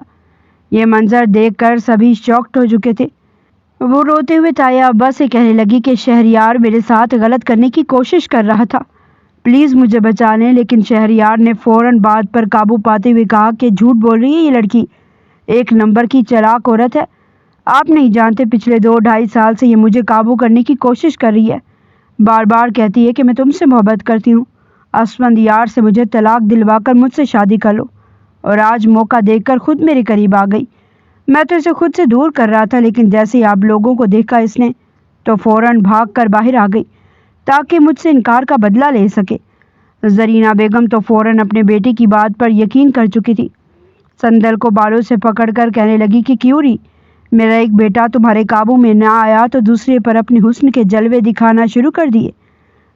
یہ منظر دیکھ کر سبھی شاکڈ ہو چکے تھے۔ وہ روتے ہوئے تایا ابا سے کہنے لگی کہ شہریار میرے ساتھ غلط کرنے کی کوشش کر رہا تھا، پلیز مجھے بچا لیں۔ لیکن شہریار نے فوراً بات پر قابو پاتے ہوئے کہا کہ جھوٹ بول رہی ہے یہ لڑکی، ایک نمبر کی چلاک عورت ہے۔ آپ نہیں جانتے پچھلے 2-2.5 سال سے یہ مجھے قابو کرنے کی کوشش کر رہی ہے، بار بار کہتی ہے کہ میں تم سے محبت کرتی ہوں، اسفندیار سے مجھے طلاق دلوا کر مجھ سے شادی کر لو، اور آج موقع دیکھ کر خود میرے قریب آ گئی۔ میں تو اسے خود سے دور کر رہا تھا، لیکن جیسے ہی آپ لوگوں کو دیکھا اس نے تو فوراً بھاگ کر باہر آ گئی تاکہ مجھ سے انکار کا بدلہ لے سکے۔ زرینہ بیگم تو فوراً اپنے بیٹے کی بات پر یقین کر چکی تھی۔ سندل کو بالوں سے پکڑ کر کہنے لگی کہ کیوں ری، میرا ایک بیٹا تمہارے قابو میں نہ آیا تو دوسرے پر اپنے حسن کے جلوے دکھانا شروع کر دیے۔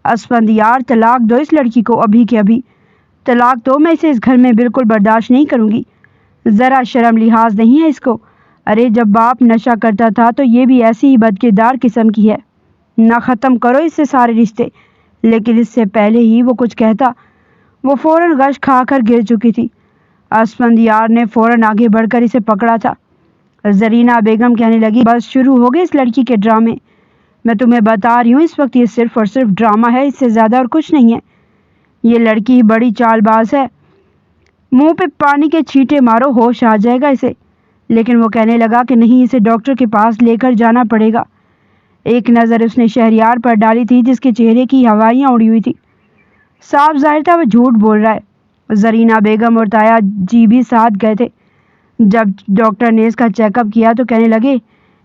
اسفندیار طلاق دو اس لڑکی کو، ابھی کے ابھی طلاق دو، میں اسے اس گھر میں بالکل برداشت نہیں کروں گی۔ ذرا شرم لحاظ نہیں ہے اس کو؟ ارے جب باپ نشہ کرتا تھا تو یہ بھی ایسی ہی بدکردار قسم کی ہے۔ نہ ختم کرو اس سے سارے رشتے۔ لیکن اس سے پہلے ہی وہ کچھ کہتا وہ فوراً غش کھا کر گر چکی تھی۔ اسفندیار نے فوراً آگے بڑھ کر اسے پکڑا تھا۔ زرینہ بیگم کہنے لگی بس شروع ہو گئے اس لڑکی کے ڈرامے۔ میں تمہیں بتا رہی ہوں اس وقت یہ صرف اور صرف ڈرامہ ہے، اس سے زیادہ اور کچھ نہیں ہے۔ یہ لڑکی بڑی چال باز ہے، منہ پہ پانی کے چھینٹے مارو ہوش آ جائے گا اسے۔ لیکن وہ کہنے لگا کہ نہیں، اسے ڈاکٹر کے پاس لے کر جانا پڑے گا۔ ایک نظر اس نے شہریار پر ڈالی تھی جس کے چہرے کی ہوائیاں اڑی ہوئی تھی۔ صاف ظاہر تھا وہ جھوٹ بول رہا ہے۔ زرینہ بیگم اور تایا جی بھی ساتھ گئے تھے۔ جب ڈاکٹر نے اس کا چیک اپ کیا تو کہنے لگے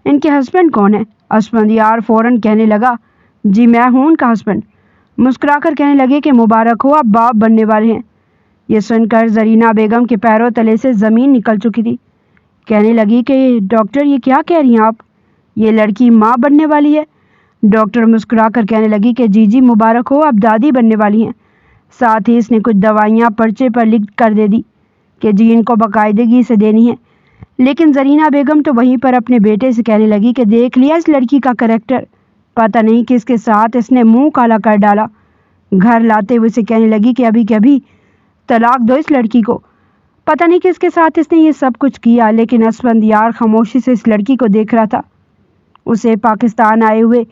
ان کے ہسبینڈ کون ہیں؟ اسفندیار فوراً کہنے لگا جی میں ہوں ان کا ہسبینڈ۔ مسکرا کر کہنے لگے کہ مبارک ہو، آپ باپ بننے والے ہیں۔ یہ سن کر زرینہ بیگم کے پیروں تلے سے زمین نکل چکی تھی۔ کہنے لگی کہ ڈاکٹر یہ کیا کہہ رہی ہیں آپ؟ یہ لڑکی ماں بننے والی ہے؟ ڈاکٹر مسکرا کر کہنے لگی کہ جی مبارک ہو، آپ دادی بننے والی ہیں۔ ساتھ ہی اس نے کچھ دوائیاں پرچے پر لکھ کر دے دی کہ جی ان کو باقاعدگی سے دینی ہے۔ لیکن زرینہ بیگم تو وہیں پر اپنے بیٹے سے کہنے لگی کہ دیکھ لیا اس لڑکی کا کریکٹر، پتہ نہیں کس کے ساتھ اس نے منہ کالا کر ڈالا۔ گھر لاتے ہوئے اسے کہنے لگی کہ ابھی کے ابھی طلاق دو اس لڑکی کو۔ پتہ نہیں کس کے ساتھ اس نے یہ سب کچھ کیا، لیکن اسفندیار خاموشی سے اس لڑکی کو دیکھ رہا تھا۔ اسے پاکستان آئے ہوئے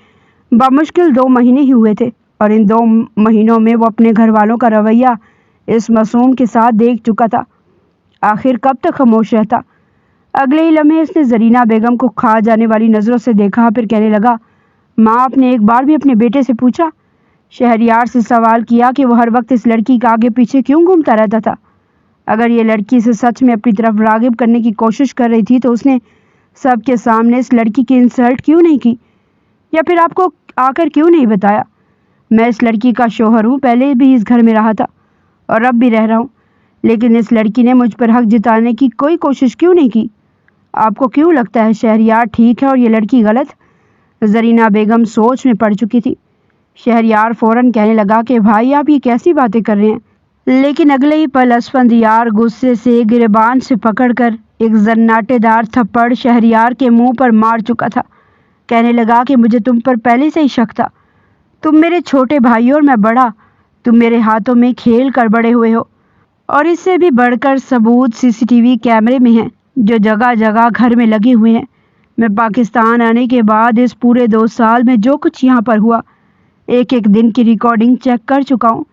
بمشکل 2 مہینے ہی ہوئے تھے، اور ان 2 مہینوں میں وہ اپنے گھر والوں کا رویہ اس معصوم کے ساتھ دیکھ چکا تھا۔ آخر کب تک خاموش رہتا؟ اگلے ہی لمحے اس نے زرینہ بیگم کو کھا جانے والی نظروں سے دیکھا، پھر کہنے لگا، ماں آپ نے ایک بار بھی اپنے بیٹے سے پوچھا، شہریار سے سوال کیا کہ وہ ہر وقت اس لڑکی کے آگے پیچھے کیوں گھومتا رہتا تھا؟ اگر یہ لڑکی اسے سچ میں اپنی طرف راغب کرنے کی کوشش کر رہی تھی تو اس نے سب کے سامنے اس لڑکی کی انسلٹ کیوں نہیں کی؟ یا پھر آپ کو آ کر کیوں نہیں بتایا؟ میں اس لڑکی کا شوہر ہوں، پہلے بھی اس گھر میں رہا تھا اور اب بھی رہ رہا ہوں، لیکن اس لڑکی نے مجھ پر حق جتانے کی کوئی کوشش کیوں نہیں کی؟ آپ کو کیوں لگتا ہے شہریار ٹھیک ہے اور یہ لڑکی غلط؟ زرینہ بیگم سوچ میں پڑ چکی تھی۔ شہریار فوراً کہنے لگا کہ بھائی آپ یہ کیسی باتیں کر رہے ہیں؟ لیکن اگلے ہی پل اسفندیار غصے سے گریبان سے پکڑ کر ایک زناٹے دار تھپڑ شہریار کے منہ پر مار چکا تھا۔ کہنے لگا کہ مجھے تم پر پہلے سے ہی شک تھا، تم میرے چھوٹے بھائی اور میں بڑا، تم میرے ہاتھوں میں کھیل کر بڑے ہوئے ہو، اور اس سے بھی بڑھ کر ثبوت CCTV کیمرے میں ہیں جو جگہ جگہ گھر میں لگے ہوئے ہیں۔ میں پاکستان آنے کے بعد اس پورے 2 سال میں جو کچھ یہاں پر ہوا، ایک ایک دن کی ریکارڈنگ چیک کر چکا ہوں۔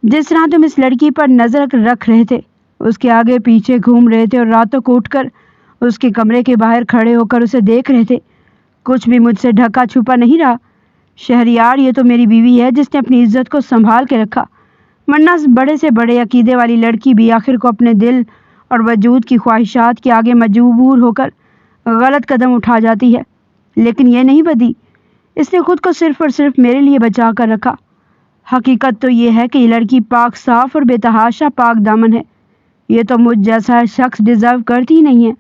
جس طرح تم اس لڑکی پر نظر رکھ رہے تھے، اس کے آگے پیچھے گھوم رہے تھے اور راتوں کو اٹھ کر اس کے کمرے کے باہر کھڑے ہو کر اسے دیکھ رہے تھے، کچھ بھی مجھ سے ڈھکا چھپا نہیں رہا۔ شہریار، یہ تو میری بیوی ہے جس نے اپنی عزت کو سنبھال کے رکھا، ورنہ بڑے سے بڑے عقیدے والی لڑکی بھی آخر کو اپنے دل اور وجود کی خواہشات کے آگے مجبور ہو کر غلط قدم اٹھا جاتی ہے، لیکن یہ نہیں بدی، اس نے خود کو صرف اور صرف میرے لیے بچا کر رکھا۔ حقیقت تو یہ ہے کہ یہ لڑکی پاک صاف اور بے تحاشا پاک دامن ہے، یہ تو مجھ جیسا شخص ڈیزرو کرتی ہی نہیں ہے،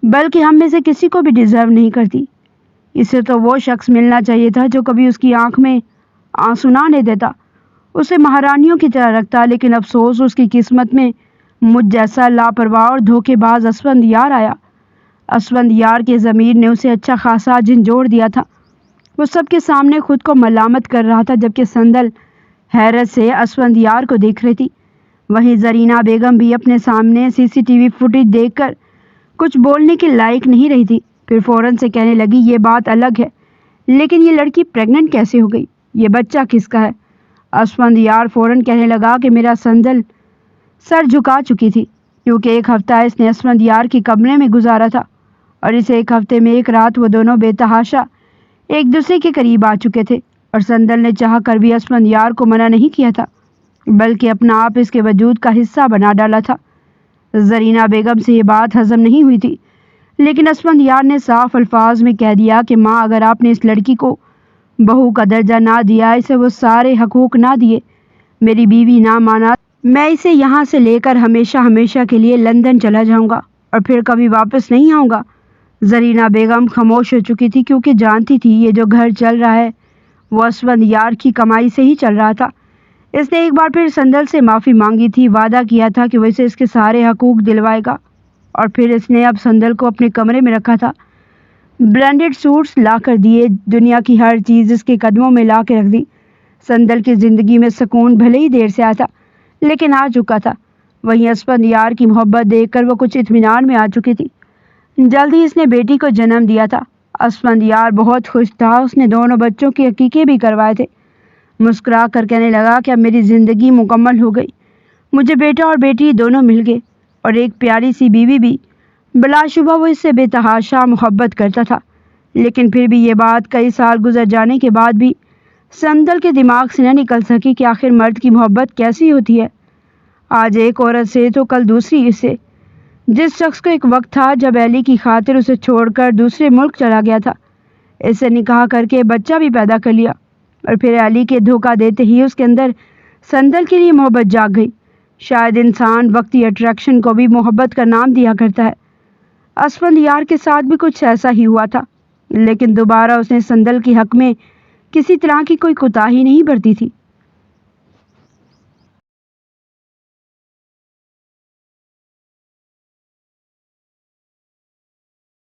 بلکہ ہم میں سے کسی کو بھی ڈیزرو نہیں کرتی۔ اسے تو وہ شخص ملنا چاہیے تھا جو کبھی اس کی آنکھ میں آنسو نہ آنے دیتا، اسے مہارانیوں کی طرح رکھتا، لیکن افسوس اس کی قسمت میں مجھ جیسا لاپرواہ اور دھوکے باز اسفندیار آیا۔ اسفندیار کے ضمیر نے اسے اچھا خاصا جھنجھوڑ دیا تھا۔ وہ سب کے سامنے خود کو ملامت کر رہا تھا، جبکہ سندل حیرت سے اسفندیار کو دیکھ رہی تھی۔ وہیں زرینہ بیگم بھی اپنے سامنے CCTV فوٹیج دیکھ کر کچھ بولنے کے لائق نہیں رہی تھی، پھر فوراً سے کہنے لگی، یہ بات الگ ہے، لیکن یہ لڑکی پریگننٹ کیسے ہو گئی؟ یہ بچہ کس کا ہے؟ اسفندیار فوراً کہنے لگا کہ میرا سندل سر جھکا چکی تھی، کیونکہ 1 ہفتہ اس نے اسفندیار کے کمرے میں گزارا تھا، اور اس 1 ہفتے میں 1 رات وہ دونوں بے تحاشا ایک دوسرے کے قریب آ چکے تھے، اور سندل نے چاہ کر بھی اسفندیار کو منع نہیں کیا تھا، بلکہ اپنا آپ اس کے وجود کا حصہ بنا ڈالا تھا۔ زرینہ بیگم سے یہ بات ہضم نہیں ہوئی تھی، لیکن اسفندیار نے صاف الفاظ میں کہہ دیا کہ ماں، اگر آپ نے اس لڑکی کو بہو کا درجہ نہ دیا، اسے وہ سارے حقوق نہ دیے، میری بیوی نہ مانا، میں اسے یہاں سے لے کر ہمیشہ ہمیشہ کے لیے لندن چلا جاؤں گا اور پھر کبھی واپس نہیں آؤں گا۔ زرینہ بیگم خاموش ہو چکی تھی، کیونکہ جانتی تھی یہ جو گھر چل رہا ہے وہ اسفندیار کی کمائی سے ہی چل رہا تھا۔ اس نے ایک بار پھر سندل سے معافی مانگی تھی، وعدہ کیا تھا کہ وہ اسے اس کے سارے حقوق دلوائے گا، اور پھر اس نے اب سندل کو اپنے کمرے میں رکھا تھا، برانڈڈ سوٹس لا کر دیے، دنیا کی ہر چیز اس کے قدموں میں لا کے رکھ دی۔ سندل کی زندگی میں سکون بھلے ہی دیر سے آیا تھا، لیکن آ چکا تھا۔ وہیں اسفندیار کی محبت دیکھ کر وہ کچھ اطمینان میں آ چکی تھی۔ جلد ہی اس نے بیٹی کو جنم دیا تھا۔ اسفندیار بہت خوش تھا، اس نے دونوں بچوں کے عقیقے بھی کروائے تھے۔ مسکرا کر کہنے لگا کہ اب میری زندگی مکمل ہو گئی، مجھے بیٹا اور بیٹی دونوں مل گئے، اور ایک پیاری سی بیوی بھی۔ بلا شبہ وہ اس سے بے تحاشا محبت کرتا تھا، لیکن پھر بھی یہ بات کئی سال گزر جانے کے بعد بھی سندل کے دماغ سے نہ نکل سکی کہ آخر مرد کی محبت کیسی ہوتی ہے، آج ایک عورت سے تو کل دوسری سے۔ جس شخص کو ایک وقت تھا جب ایلی کی خاطر اسے چھوڑ کر دوسرے ملک چلا گیا تھا، اس سے نکاح کر کے بچہ بھی پیدا کر لیا، اور پھر ایلی کے دھوکہ دیتے ہی اس کے اندر سندل کے لیے محبت جاگ گئی۔ شاید انسان وقتی اٹریکشن کو بھی محبت کا نام دیا کرتا ہے۔ اسفندیار کے ساتھ بھی کچھ ایسا ہی ہوا تھا، لیکن دوبارہ اس نے سندل کے حق میں کسی طرح کی کوئی کوتاہی نہیں برتی تھی۔